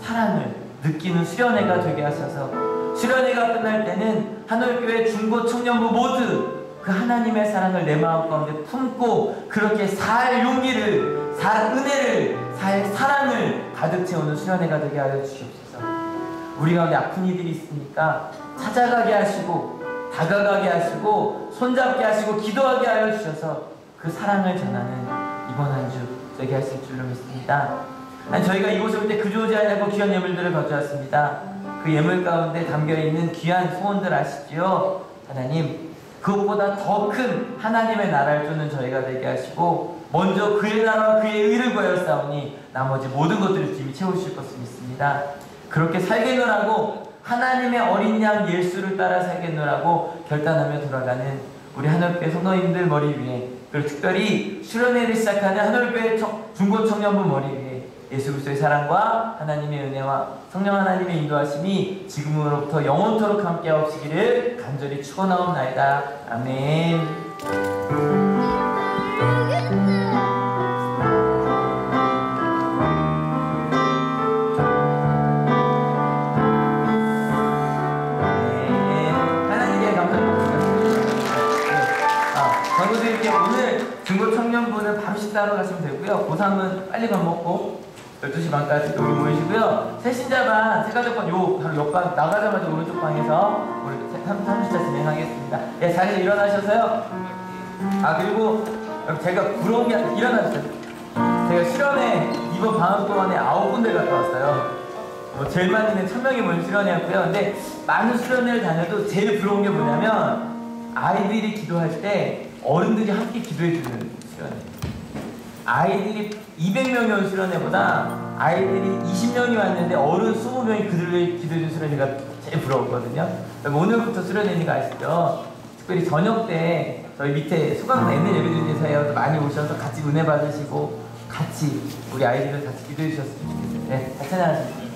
사랑을 느끼는 수련회가 되게 하셔서 수련회가 끝날 때는 하늘교회 중고 청년부 모두 그 하나님의 사랑을 내 마음 가운데 품고 그렇게 살 용기를, 살 은혜를, 살 사랑을 가득 채우는 수련회가 되게 하여 주시옵소서. 우리 가운데 아픈 이들이 있으니까 찾아가게 하시고 다가가게 하시고 손잡게 하시고 기도하게 하여 주셔서 그 사랑을 전하는 이번 한 주 되게 하실 줄로 믿습니다. 저희가 이곳에 올 때 그저오지 않고 귀한 예물들을 가져왔습니다. 그 예물 가운데 담겨있는 귀한 소원들 아시지요? 하나님, 그것보다 더 큰 하나님의 나라를 쫓는 저희가 되게 하시고 먼저 그의 나라와 그의 의를 구하여 싸우니 나머지 모든 것들을 주님이 채우실 것을 믿습니다. 그렇게 살겠노라고, 하나님의 어린 양 예수를 따라 살겠노라고 결단하며 돌아가는 우리 하늘교회 성도님들 머리 위에, 그리고 특별히 수련회를 시작하는 하늘교회 중고청년부 머리 위에 예수 그리스도의 사랑과 하나님의 은혜와 성령 하나님의 인도하심이 지금으로부터 영원토록 함께 하시기를 간절히 축원하옵나이다. 아멘. 오늘 중고 청년부는 바로 식사하러 가시면 되고요. 고3은 빨리 밥 먹고 12시 반까지 여기 모이시고요. 새신자반, 새가족반 요 바로 옆방 나가자마자 오른쪽 방에서 우리 3주차 진행하겠습니다. 예, 자리에 일어나셔서요. 그리고 제가 부러운 게 아니라 일어나주세요. 제가 실현에 이번 방학 동안에 9군데 갔다 왔어요. 제일 많이는 1000명이 모인 수련회였고요. 근데 많은 수련회를 다녀도 제일 부러운 게 뭐냐면 아이들이 기도할 때 어른들이 함께 기도해주는 수련회. 아이들이 200명이 온 수련회보다 아이들이 20명이 왔는데 어른 20명이 그들을 위해 기도해주는 수련회가 제일 부러웠거든요. 오늘부터 수련회니까 아시죠? 특별히 저녁 때 저희 밑에 수강 있는 예배드리는 많이 오셔서 같이 은혜 받으시고 같이 우리 아이들을 같이 기도해 주셨으면 좋겠어요. 네, 같이 찬양하시죠.